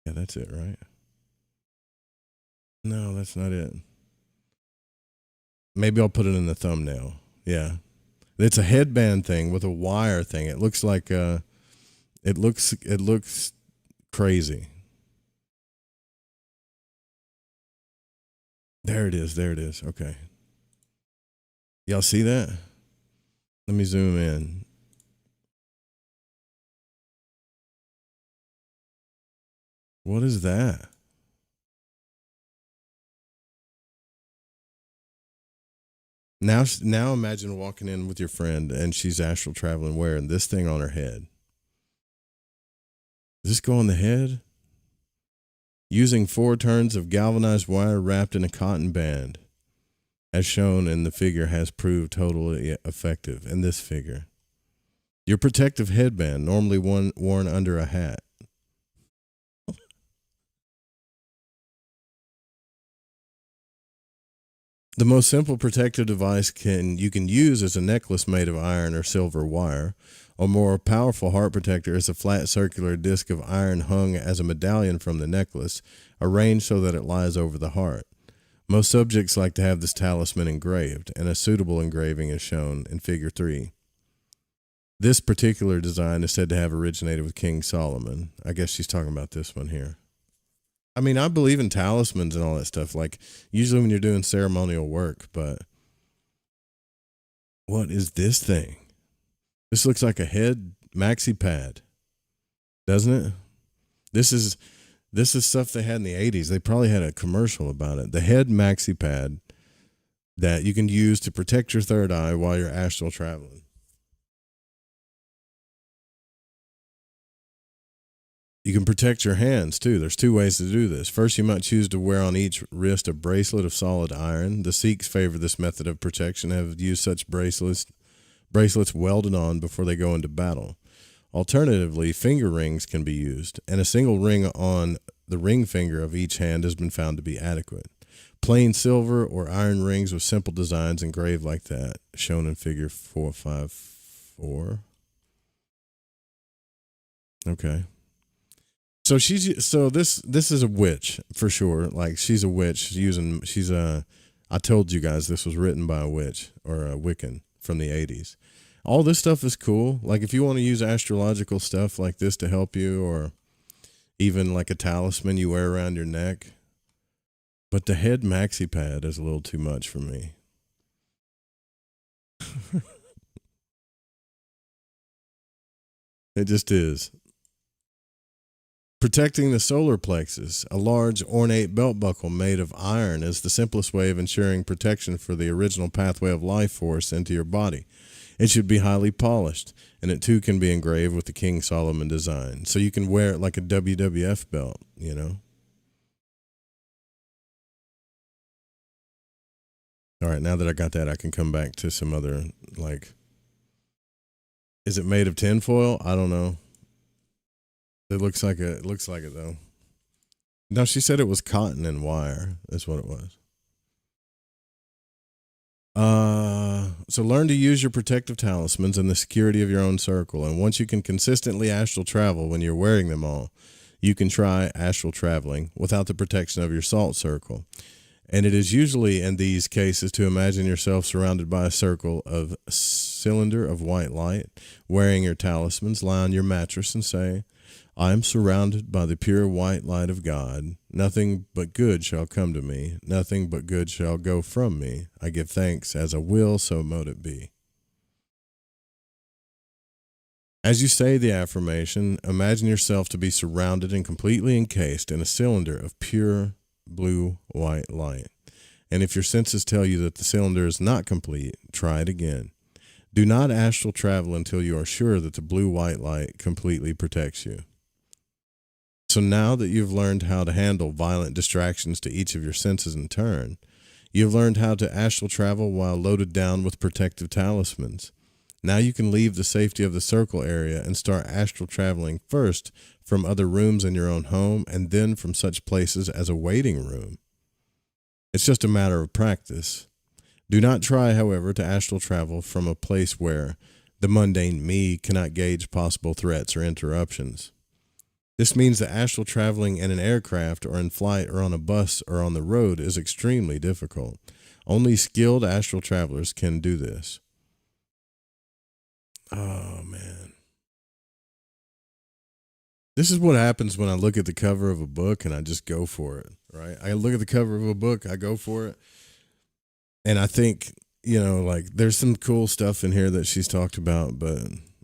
Yeah, that's it, right? No, that's not it. Maybe I'll put it in the thumbnail. Yeah. It's a headband thing with a wire thing. It looks like it looks crazy. There it is. Okay. Y'all see that? Let me zoom in. What is that? Now imagine walking in with your friend and she's astral traveling wearing this thing on her head. Does this go on the head? Using 4 turns of galvanized wire wrapped in a cotton band, as shown in the figure, has proved totally effective in this figure. Your protective headband, normally worn under a hat. The most simple protective device you can use is a necklace made of iron or silver wire. A more powerful heart protector is a flat circular disc of iron hung as a medallion from the necklace, arranged so that it lies over the heart. Most subjects like to have this talisman engraved, and a suitable engraving is shown in Figure 3. This particular design is said to have originated with King Solomon. I guess she's talking about this one here. I mean, I believe in talismans and all that stuff, like usually when you're doing ceremonial work, but what is this thing? This looks like a head maxi pad, doesn't it? This is stuff they had in the 80s. They probably had a commercial about it. The head maxi pad that you can use to protect your third eye while you're astral traveling. You can protect your hands, too. There's 2 ways to do this. First, you might choose to wear on each wrist a bracelet of solid iron. The Sikhs favor this method of protection and have used such bracelets welded on before they go into battle. Alternatively, finger rings can be used, and a single ring on the ring finger of each hand has been found to be adequate. Plain silver or iron rings with simple designs engraved like that, shown in Figure 454. Okay. So this is a witch for sure. Like she's a witch. I told you guys this was written by a witch or a Wiccan from the 80s. All this stuff is cool. Like if you want to use astrological stuff like this to help you, or even like a talisman you wear around your neck. But the head maxi pad is a little too much for me. It just is. Protecting the solar plexus, a large ornate belt buckle made of iron is the simplest way of ensuring protection for the original pathway of life force into your body. It should be highly polished, and it too can be engraved with the King Solomon design. So you can wear it like a WWF belt, you know? All right, now that I got that, I can come back to some other, like, is it made of tinfoil? I don't know. It looks like it though. No, she said it was cotton and wire. That's what it was. So learn to use your protective talismans in the security of your own circle. And once you can consistently astral travel when you're wearing them all, you can try astral traveling without the protection of your salt circle. And it is usually in these cases to imagine yourself surrounded by a circle of cylinder of white light, wearing your talismans, lie on your mattress and say, I am surrounded by the pure white light of God. Nothing but good shall come to me. Nothing but good shall go from me. I give thanks as I will, so mote it be. As you say the affirmation, imagine yourself to be surrounded and completely encased in a cylinder of pure blue white light. And if your senses tell you that the cylinder is not complete, try it again. Do not astral travel until you are sure that the blue white light completely protects you. So now that you've learned how to handle violent distractions to each of your senses in turn, you've learned how to astral travel while loaded down with protective talismans. Now you can leave the safety of the circle area and start astral traveling first from other rooms in your own home and then from such places as a waiting room. It's just a matter of practice. Do not try, however, to astral travel from a place where the mundane me cannot gauge possible threats or interruptions. This means that astral traveling in an aircraft or in flight or on a bus or on the road is extremely difficult. Only skilled astral travelers can do this. Oh, man. This is what happens when I look at the cover of a book and I just go for it, right? I look at the cover of a book, I go for it. And I think, like there's some cool stuff in here that she's talked about, but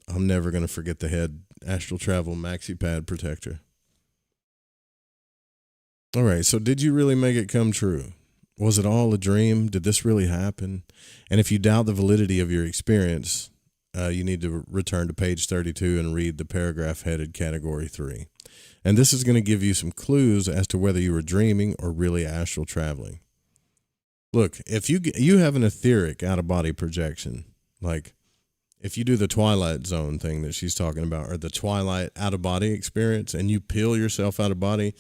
I'm never going to forget the head astral travel maxi pad protector. All right. So did you really make it come true? Was it all a dream? Did this really happen? And if you doubt the validity of your experience, you need to return to page 32 and read the paragraph headed category 3. And this is going to give you some clues as to whether you were dreaming or really astral traveling. Look, if you have an etheric out-of-body projection, like if you do the Twilight Zone thing that she's talking about, or the Twilight out-of-body experience, and you peel yourself out of body,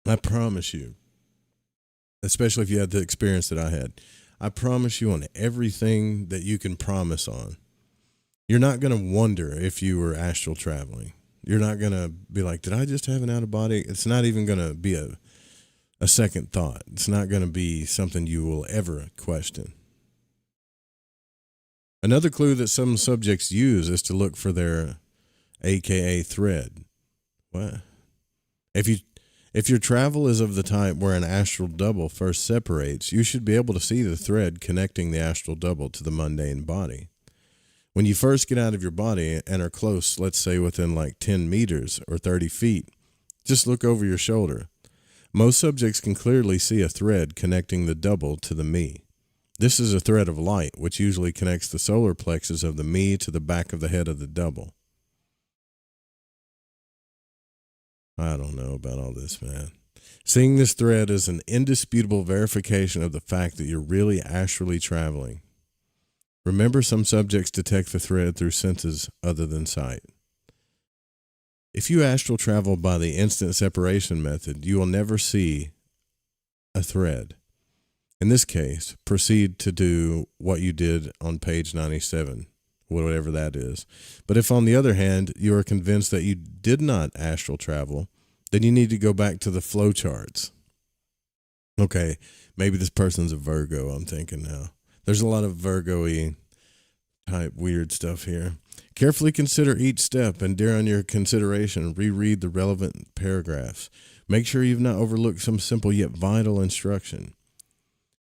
I promise you, especially if you had the experience that I had, I promise you on everything that you can promise on, you're not going to wonder if you were astral traveling. You're not going to be like, did I just have an out-of-body? It's not even going to be a second thought. It's not going to be something you will ever question. Another clue that some subjects use is to look for their AKA thread. What? If your travel is of the type where an astral double first separates, you should be able to see the thread connecting the astral double to the mundane body. When you first get out of your body and are close, let's say within like 10 meters or 30 feet, just look over your shoulder. Most subjects can clearly see a thread connecting the double to the me. This is a thread of light, which usually connects the solar plexus of the me to the back of the head of the double. I don't know about all this, man. Seeing this thread is an indisputable verification of the fact that you're really astrally traveling. Remember, some subjects detect the thread through senses other than sight. If you astral travel by the instant separation method, you will never see a thread. In this case, proceed to do what you did on page 97, whatever that is. But if, on the other hand, you are convinced that you did not astral travel, then you need to go back to the flow charts. Okay, maybe this person's a Virgo, I'm thinking now. There's a lot of Virgo-y type weird stuff here. Carefully consider each step, and during your consideration, reread the relevant paragraphs. Make sure you've not overlooked some simple yet vital instruction.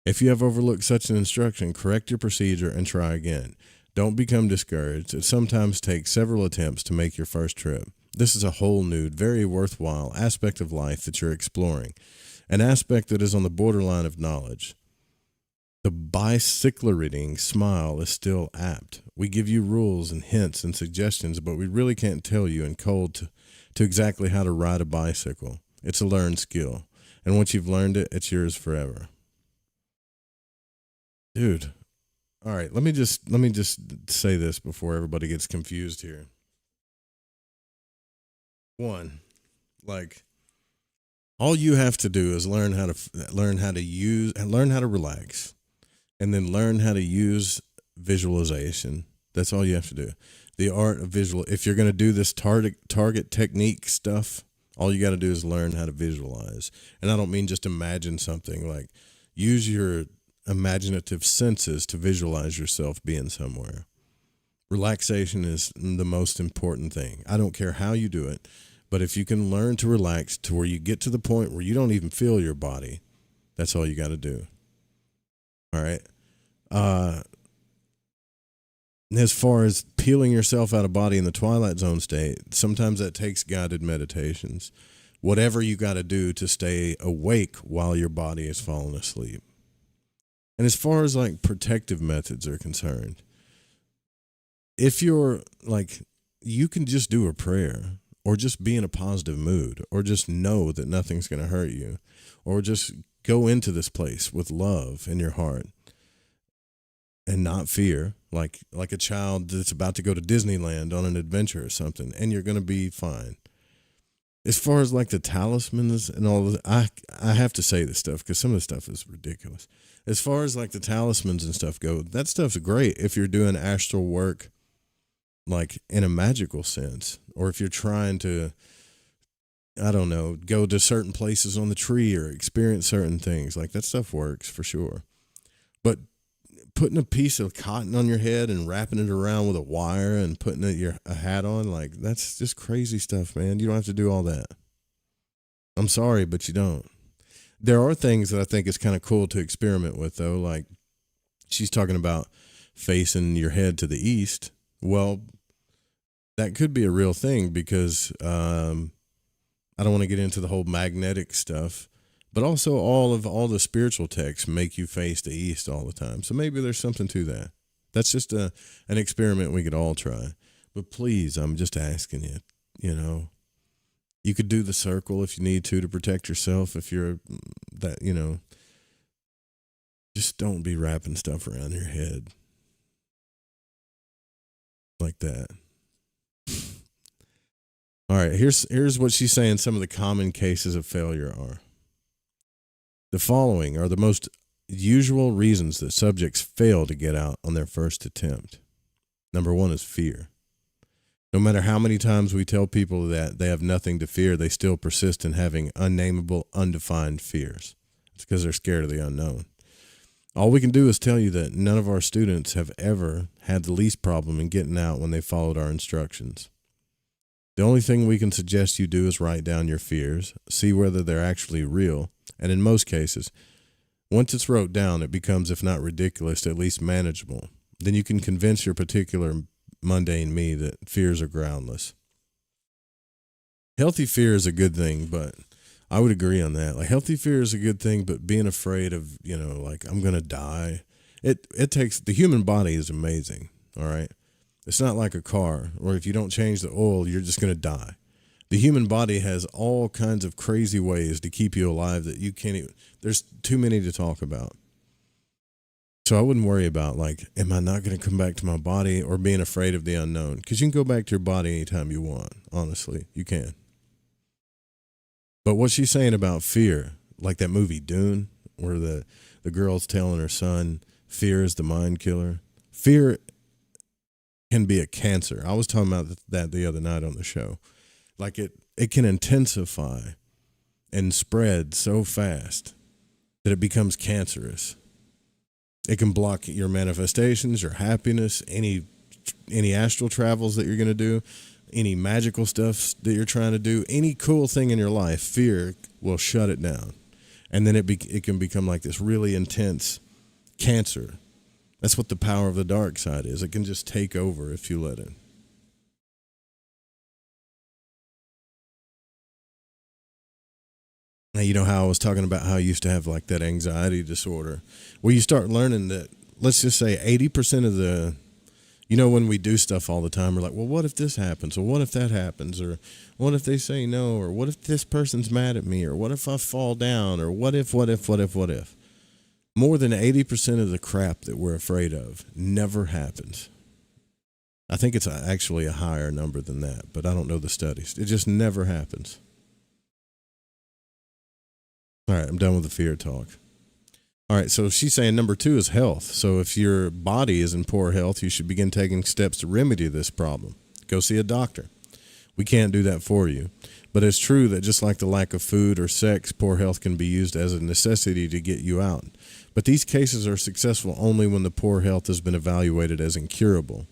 If you have overlooked such an instruction, correct your procedure and try again. Don't become discouraged. It sometimes takes several attempts to make your first trip. This is a whole new, very worthwhile aspect of life that you're exploring, an aspect that is on the borderline of knowledge. The bicyclerating smile is still apt. We give you rules and hints and suggestions, but we really can't tell you in cold to exactly how to ride a bicycle. It's a learned skill, and once you've learned it, it's yours forever. Dude, all right, let me just say this before everybody gets confused here. One, like, all you have to do is learn how to relax, and then learn how to use visualization. That's all you have to do. The art of visual. If you're going to do this target technique stuff, all you got to do is learn how to visualize. And I don't mean just imagine something. Like, use your imaginative senses to visualize yourself being somewhere. Relaxation is the most important thing. I don't care how you do it, but if you can learn to relax to where you get to the point where you don't even feel your body, that's all you got to do. All right. As far as peeling yourself out of body in the Twilight Zone state, sometimes that takes guided meditations. Whatever you got to do to stay awake while your body is falling asleep. And as far as like protective methods are concerned, if you're like, you can just do a prayer, or just be in a positive mood, or just know that nothing's going to hurt you, or just go into this place with love in your heart and not fear, like a child that's about to go to Disneyland on an adventure or something, and you're going to be fine. as far as like the talismans and all of I have to say this stuff because some of the stuff is ridiculous. As far as like the talismans and stuff go, that stuff's great if you're doing astral work like in a magical sense, or if you're trying to, I don't know, go to certain places on the tree or experience certain things. Like that stuff works for sure. But putting a piece of cotton on your head and wrapping it around with a wire and putting a hat on, like that's just crazy stuff, man. You don't have to do all that. I'm sorry, but you don't. There are things that I think is kind of cool to experiment with, though. Like she's talking about facing your head to the east. Well, that could be a real thing because I don't want to get into the whole magnetic stuff, but also all the spiritual texts make you face the east all the time. So maybe there's something to that. That's just an experiment we could all try. But please, I'm just asking you, you know, you could do the circle if you need to protect yourself. If you're that, you know, just don't be wrapping stuff around your head like that. All right, here's what she's saying some of the common cases of failure are. The following are the most usual reasons that subjects fail to get out on their first attempt. Number one is fear. No matter how many times we tell people that they have nothing to fear, they still persist in having unnameable, undefined fears. It's because they're scared of the unknown. All we can do is tell you that none of our students have ever had the least problem in getting out when they followed our instructions. The only thing we can suggest you do is write down your fears, see whether they're actually real, and in most cases, once it's wrote down, it becomes, if not ridiculous, at least manageable. Then you can convince your particular mundane me that fears are groundless. Healthy fear is a good thing, but I would agree on that. Like healthy fear is a good thing, but being afraid of, you know, like I'm going to die, it takes, the human body is amazing. All right. It's not like a car where if you don't change the oil, you're just going to die. The human body has all kinds of crazy ways to keep you alive that you can't even, there's too many to talk about. So I wouldn't worry about like, am I not going to come back to my body, or being afraid of the unknown? Because you can go back to your body anytime you want. Honestly, you can. But what she's saying about fear, like that movie Dune, where the girl's telling her son, fear is the mind killer. Fear can be a cancer. I was talking about that the other night on the show. Like it can intensify and spread so fast that it becomes cancerous. It can block your manifestations, your happiness, any astral travels that you're going to do, any magical stuff that you're trying to do, any cool thing in your life. Fear will shut it down. And then it can become like this really intense cancer. That's what the power of the dark side is. It can just take over if you let it. Now, you know how I was talking about how I used to have like that anxiety disorder? Well, you start learning that, let's just say 80% of the, you know, when we do stuff all the time, we're like, well, what if this happens? Or what if that happens? Or what if they say no? Or what if this person's mad at me? Or what if I fall down? Or what if? More than 80% of the crap that we're afraid of never happens. I think it's actually a higher number than that, but I don't know the studies. It just never happens. All right, I'm done with the fear talk. All right, so she's saying number 2 is health. So if your body is in poor health, you should begin taking steps to remedy this problem. Go see a doctor. We can't do that for you. But it's true that just like the lack of food or sex, poor health can be used as a necessity to get you out. But these cases are successful only when the poor health has been evaluated as incurable,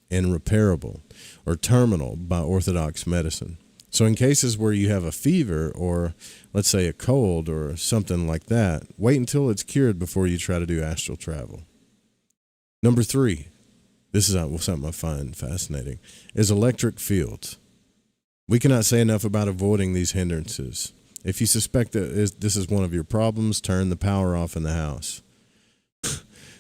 irreparable, or terminal by orthodox medicine. So in cases where you have a fever or, let's say, a cold or something like that, wait until it's cured before you try to do astral travel. Number 3, this is something I find fascinating, is electric fields. We cannot say enough about avoiding these hindrances. If you suspect that this is one of your problems, turn the power off in the house.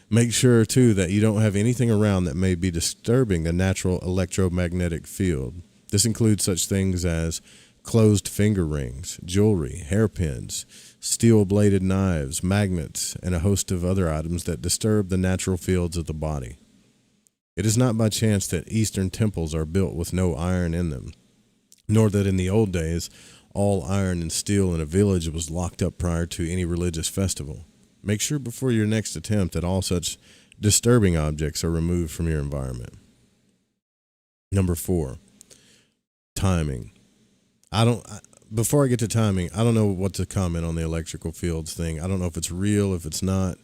Make sure, too, that you don't have anything around that may be disturbing a natural electromagnetic field. This includes such things as closed finger rings, jewelry, hairpins, steel-bladed knives, magnets, and a host of other items that disturb the natural fields of the body. It is not by chance that Eastern temples are built with no iron in them. nor that in the old days all iron and steel in a village was locked up prior to any religious festival. Make sure before your next attempt that all such disturbing objects are removed from your environment. Number 4, timing. Before I get to timing, I don't know what to comment on the electrical fields thing. I don't know if it's real, if it's not.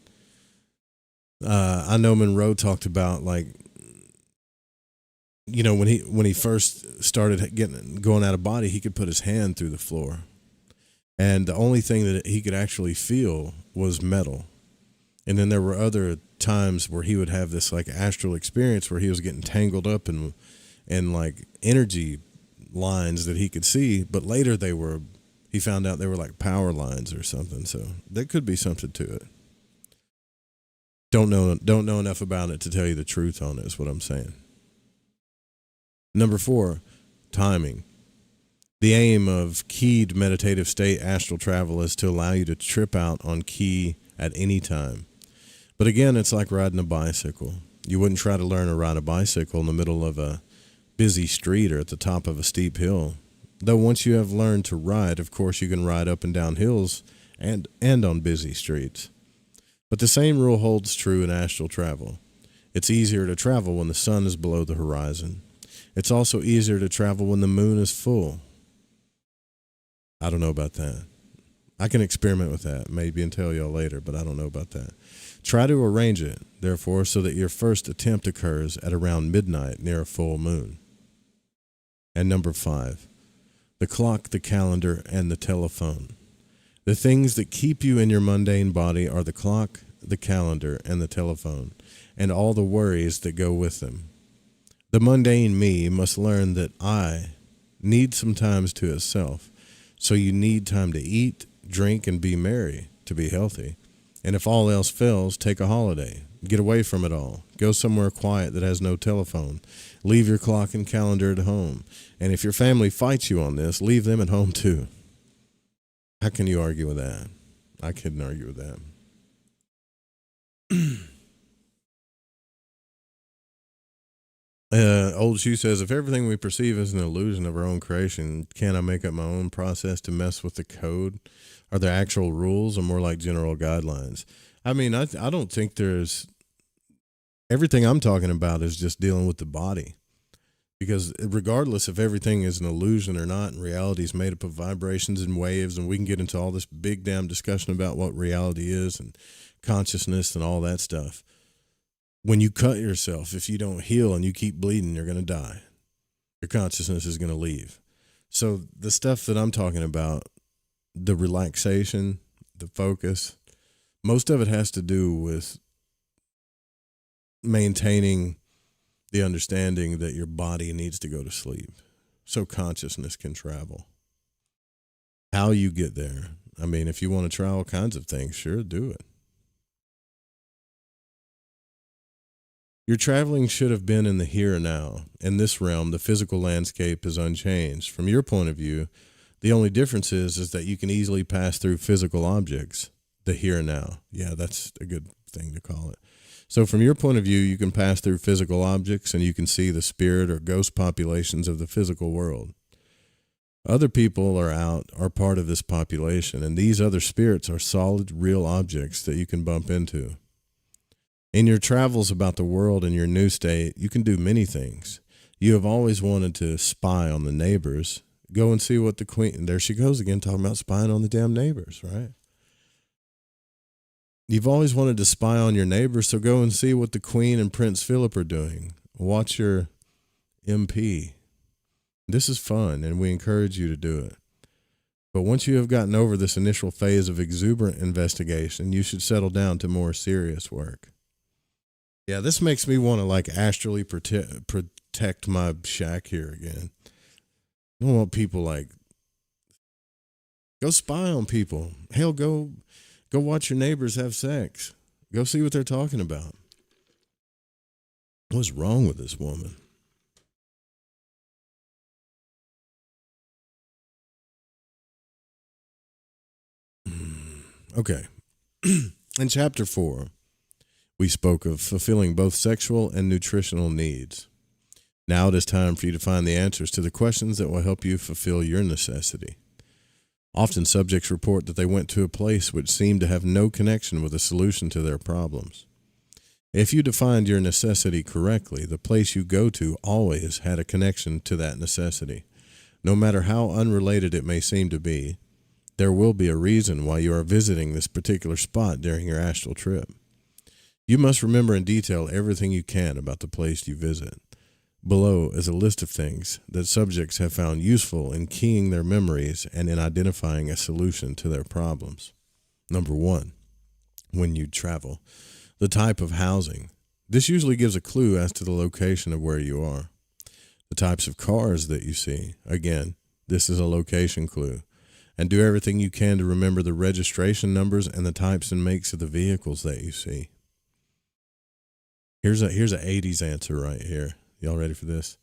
I know Monroe talked about, like, you know, when he first started going out of body, he could put his hand through the floor, and the only thing that he could actually feel was metal. And then there were other times where he would have this like astral experience where he was getting tangled up in like energy lines that he could see, but later he found out they were like power lines or something. So there could be something to it. Don't know enough about it to tell you the truth on it, is what I'm saying. Number 4, timing. The aim of keyed meditative state astral travel is to allow you to trip out on key at any time. But again, it's like riding a bicycle. You wouldn't try to learn to ride a bicycle in the middle of a busy street or at the top of a steep hill. Though once you have learned to ride, of course, you can ride up and down hills and on busy streets. But the same rule holds true in astral travel. It's easier to travel when the sun is below the horizon. It's also easier to travel when the moon is full. I don't know about that. I can experiment with that, maybe, and tell y'all later, but I don't know about that. Try to arrange it, therefore, so that your first attempt occurs at around midnight near a full moon. And number 5, the clock, the calendar, and the telephone. The things that keep you in your mundane body are the clock, the calendar, and the telephone, and all the worries that go with them. The mundane me must learn that I need some time to itself, so you need time to eat, drink, and be merry to be healthy. And if all else fails, take a holiday. Get away from it all. Go somewhere quiet that has no telephone. Leave your clock and calendar at home. And if your family fights you on this, leave them at home too. How can you argue with that? I couldn't argue with that. Old Shoe says, if everything we perceive is an illusion of our own creation, can I make up my own process to mess with the code? Are there actual rules or more like general guidelines? I mean, I don't think there's... Everything I'm talking about is just dealing with the body. Because regardless if everything is an illusion or not, and reality is made up of vibrations and waves, and we can get into all this big damn discussion about what reality is and consciousness and all that stuff. When you cut yourself, if you don't heal and you keep bleeding, you're going to die. Your consciousness is going to leave. So the stuff that I'm talking about, the relaxation, the focus, most of it has to do with maintaining the understanding that your body needs to go to sleep so consciousness can travel. How you get there, I mean, if you want to try all kinds of things, sure, do it. Your traveling should have been in the here and now. In this realm, the physical landscape is unchanged. From your point of view, the only difference is that you can easily pass through physical objects, the here and now. Yeah, that's a good thing to call it. So from your point of view, you can pass through physical objects and you can see the spirit or ghost populations of the physical world. Other people are part of this population, and these other spirits are solid, real objects that you can bump into. In your travels about the world in your new state, you can do many things. You have always wanted to spy on the neighbors. Go and see what the queen, and there she goes again talking about spying on the damn neighbors, right? You've always wanted to spy on your neighbors, so go and see what the Queen and Prince Philip are doing. Watch your MP. This is fun, and we encourage you to do it. But once you have gotten over this initial phase of exuberant investigation, you should settle down to more serious work. Yeah, this makes me want to like astrally protect my shack here again. I don't want people like, go spy on people. Hell, go watch your neighbors have sex. Go see what they're talking about. What's wrong with this woman? Okay. In chapter 4, we spoke of fulfilling both sexual and nutritional needs. Now it is time for you to find the answers to the questions that will help you fulfill your necessity. Often subjects report that they went to a place which seemed to have no connection with a solution to their problems. If you defined your necessity correctly, the place you go to always had a connection to that necessity. No matter how unrelated it may seem to be, there will be a reason why you are visiting this particular spot during your astral trip. You must remember in detail everything you can about the place you visit. Below is a list of things that subjects have found useful in keying their memories and in identifying a solution to their problems. Number 1, when you travel, the type of housing. This usually gives a clue as to the location of where you are. The types of cars that you see. Again, this is a location clue. And do everything you can to remember the registration numbers and the types and makes of the vehicles that you see. Here's a 80s answer right here. Y'all ready for this?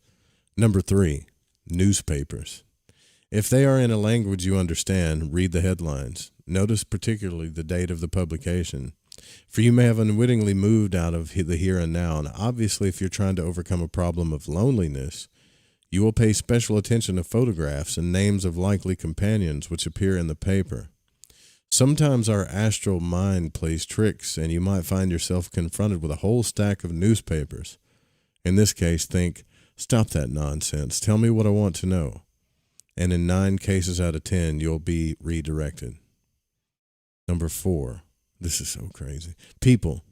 Number 3, newspapers. If they are in a language you understand, read the headlines. Notice particularly the date of the publication. For you may have unwittingly moved out of the here and now, and obviously if you're trying to overcome a problem of loneliness, you will pay special attention to photographs and names of likely companions which appear in the paper. Sometimes our astral mind plays tricks, and you might find yourself confronted with a whole stack of newspapers. In this case, think, stop that nonsense, tell me what I want to know. And in 9 cases out of 10, you'll be redirected. Number 4, this is so crazy. People,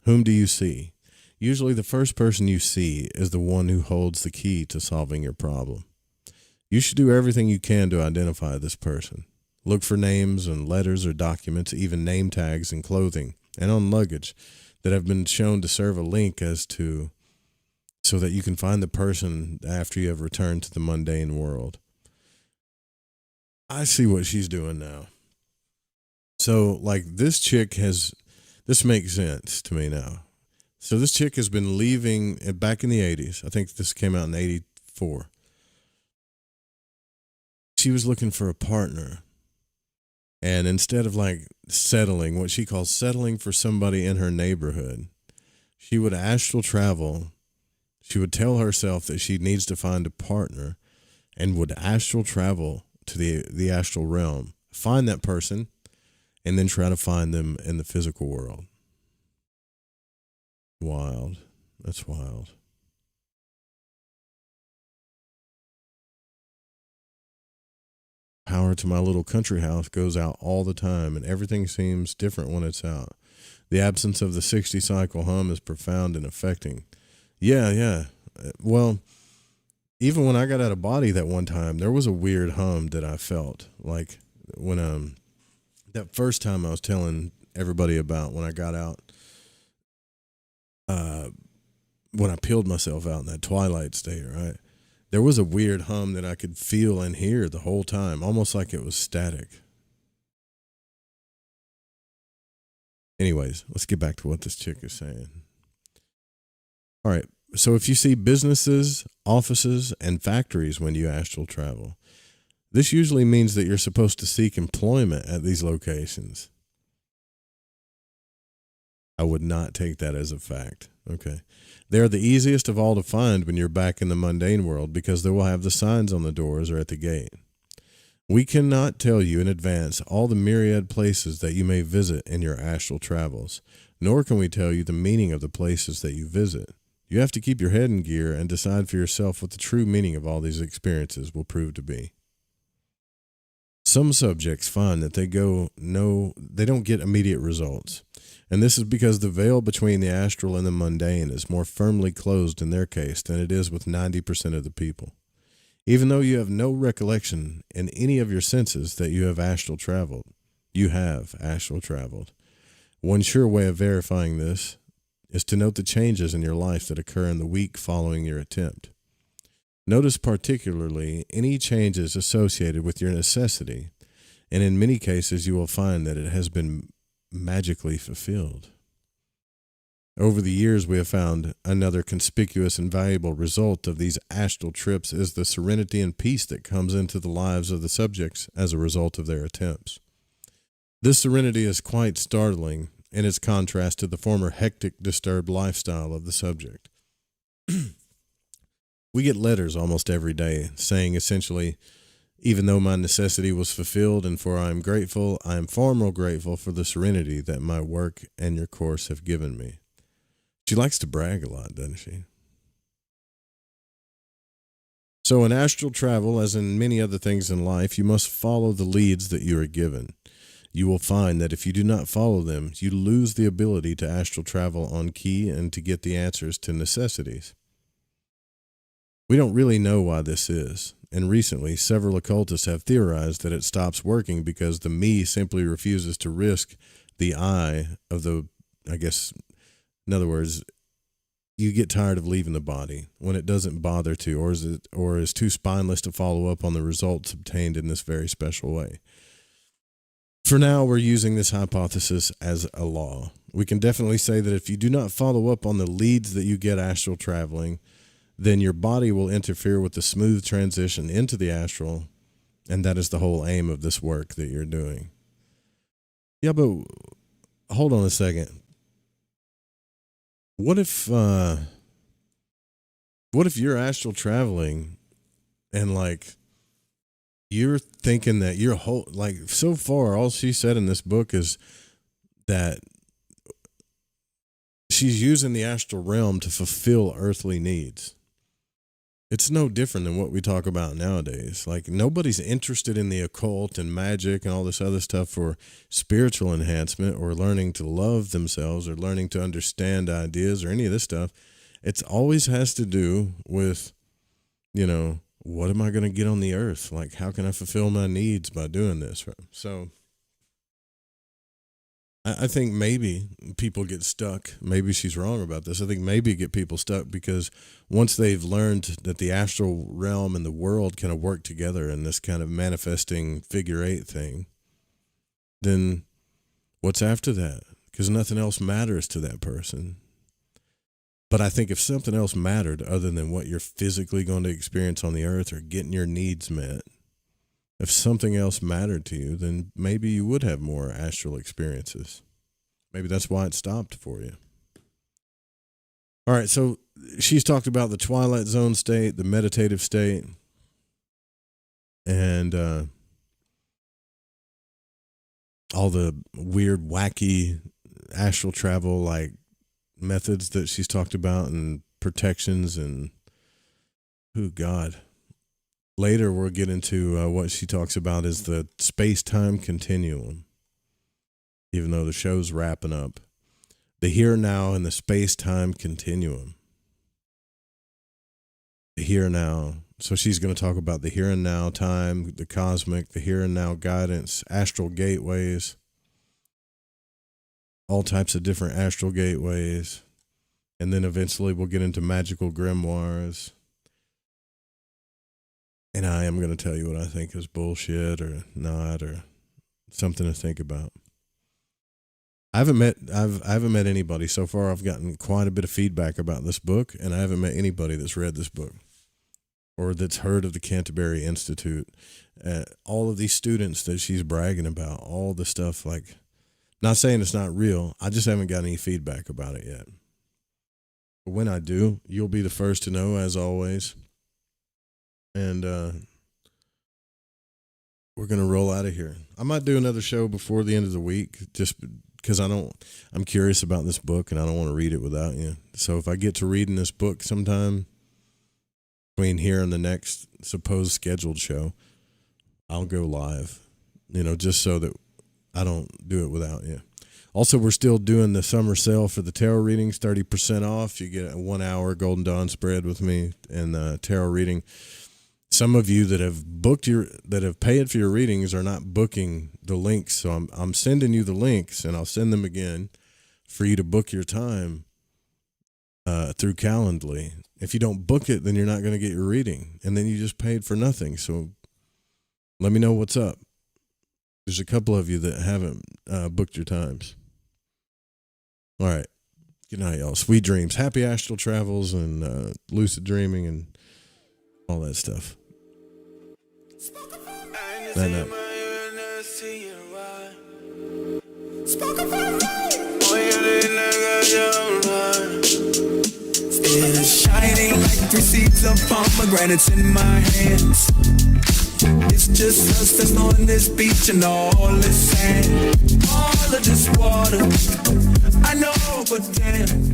whom do you see? Usually the first person you see is the one who holds the key to solving your problem. You should do everything you can to identify this person. Look for names and letters or documents, even name tags and clothing, and on luggage that have been shown to serve a link as to so that you can find the person after you have returned to the mundane world. I see what she's doing now. So, like, this makes sense to me now. So this chick has been leaving back in the 80s. I think this came out in 84. She was looking for a partner. And instead of like settling, what she calls settling for somebody in her neighborhood, she would astral travel. She would tell herself that she needs to find a partner and would astral travel to the astral realm, find that person, and then try to find them in the physical world. Wild. That's wild. Power to my little country house goes out all the time, and everything seems different when it's out. The absence of the 60 cycle hum is profound and affecting. Yeah. Well, even when I got out of body that one time, there was a weird hum that I felt. Like when that first time I was telling everybody about when I got out, when I peeled myself out in that twilight state, right? There was a weird hum that I could feel and hear the whole time, almost like it was static. Anyways, let's get back to what this chick is saying. All right, so if you see businesses, offices, and factories when you astral travel, this usually means that you're supposed to seek employment at these locations. I would not take that as a fact. Okay. They are the easiest of all to find when you're back in the mundane world because they will have the signs on the doors or at the gate. We cannot tell you in advance all the myriad places that you may visit in your astral travels, nor can we tell you the meaning of the places that you visit. You have to keep your head in gear and decide for yourself what the true meaning of all these experiences will prove to be. Some subjects find that they don't get immediate results. And this is because the veil between the astral and the mundane is more firmly closed in their case than it is with 90% of the people. Even though you have no recollection in any of your senses that you have astral traveled, you have astral traveled. One sure way of verifying this is to note the changes in your life that occur in the week following your attempt. Notice particularly any changes associated with your necessity, and in many cases you will find that it has been magically fulfilled. Over the years, we have found another conspicuous and valuable result of these astral trips is the serenity and peace that comes into the lives of the subjects as a result of their attempts. This serenity is quite startling in its contrast to the former hectic, disturbed lifestyle of the subject. We get letters almost every day saying essentially, even though my necessity was fulfilled and for I am grateful, I am far more grateful for the serenity that my work and your course have given me. She likes to brag a lot, doesn't she? So in astral travel, as in many other things in life, you must follow the leads that you are given. You will find that if you do not follow them, you lose the ability to astral travel on key and to get the answers to necessities. We don't really know why this is, and recently several occultists have theorized that it stops working because the me simply refuses to risk the I of the, I guess, in other words, you get tired of leaving the body when it doesn't bother to, or is too spineless to follow up on the results obtained in this very special way. For now, we're using this hypothesis as a law. We can definitely say that if you do not follow up on the leads that you get astral traveling, then your body will interfere with the smooth transition into the astral, and that is the whole aim of this work that you're doing. Yeah, but hold on a second. What if you're astral traveling and like you're thinking that your whole, like so far all she said in this book is that she's using the astral realm to fulfill earthly needs. It's no different than what we talk about nowadays. Like nobody's interested in the occult and magic and all this other stuff for spiritual enhancement or learning to love themselves or learning to understand ideas or any of this stuff. It's always has to do with, you know, what am I going to get on the earth? Like, how can I fulfill my needs by doing this? So I think maybe people get stuck. Maybe she's wrong about this. I think maybe get people stuck because once they've learned that the astral realm and the world kind of work together in this kind of manifesting figure eight thing, then what's after that? Because nothing else matters to that person. But I think if something else mattered other than what you're physically going to experience on the earth or getting your needs met, if something else mattered to you, then maybe you would have more astral experiences. Maybe that's why it stopped for you. All right, so she's talked about the twilight zone state, the meditative state, and all the weird, wacky astral travel like methods that she's talked about and protections and, oh God. Later, we'll get into what she talks about is the space-time continuum, even though the show's wrapping up. The here now and the space-time continuum. The here now. So she's going to talk about the here and now time, the cosmic, the here and now guidance, astral gateways, all types of different astral gateways. And then eventually we'll get into magical grimoires. And I am going to tell you what I think is bullshit or not or something to think about. I haven't met anybody so far. I've gotten quite a bit of feedback about this book, and I haven't met anybody that's read this book or that's heard of the Canterbury Institute. All of these students that she's bragging about, all the stuff, like, not saying it's not real. I just haven't got any feedback about it yet. But when I do, you'll be the first to know, as always. And we're going to roll out of here. I might do another show before the end of the week just because I'm curious about this book and I don't want to read it without you. So if I get to reading this book sometime between here and the next supposed scheduled show, I'll go live, just so that I don't do it without you. Also, we're still doing the summer sale for the tarot readings, 30% off. You get a 1 hour Golden Dawn spread with me and tarot reading. Some of you that have that have paid for your readings are not booking the links. So I'm sending you the links, and I'll send them again for you to book your time through Calendly. If you don't book it, then you're not going to get your reading, and then you just paid for nothing. So let me know what's up. There's a couple of you that haven't booked your times. All right. Good night, y'all. Sweet dreams. Happy astral travels and lucid dreaming and all that stuff. Night night. is shining like 3 seeds of pomegranates in my hands. It's just us that's on this beach and all this sand, all of this water. I know, but damn,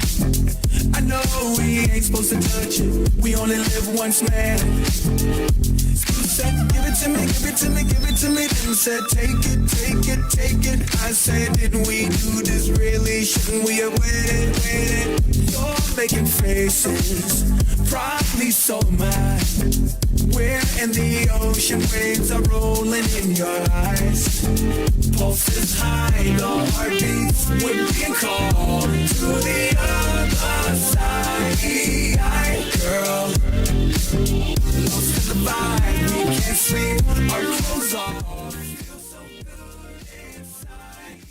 I know we ain't supposed to touch it. We only live once, man. You said, give it to me, give it to me, give it to me. Then said, take it, take it, take it. I said, didn't we do this really? Shouldn't we have waited? You're making faces, probably so am I. We're in the ocean, waves are rolling in your eyes. Pulses high, no heartbeats. We're being called to the other side. Girl, lost in the vibe, we can't sleep, our clothes off.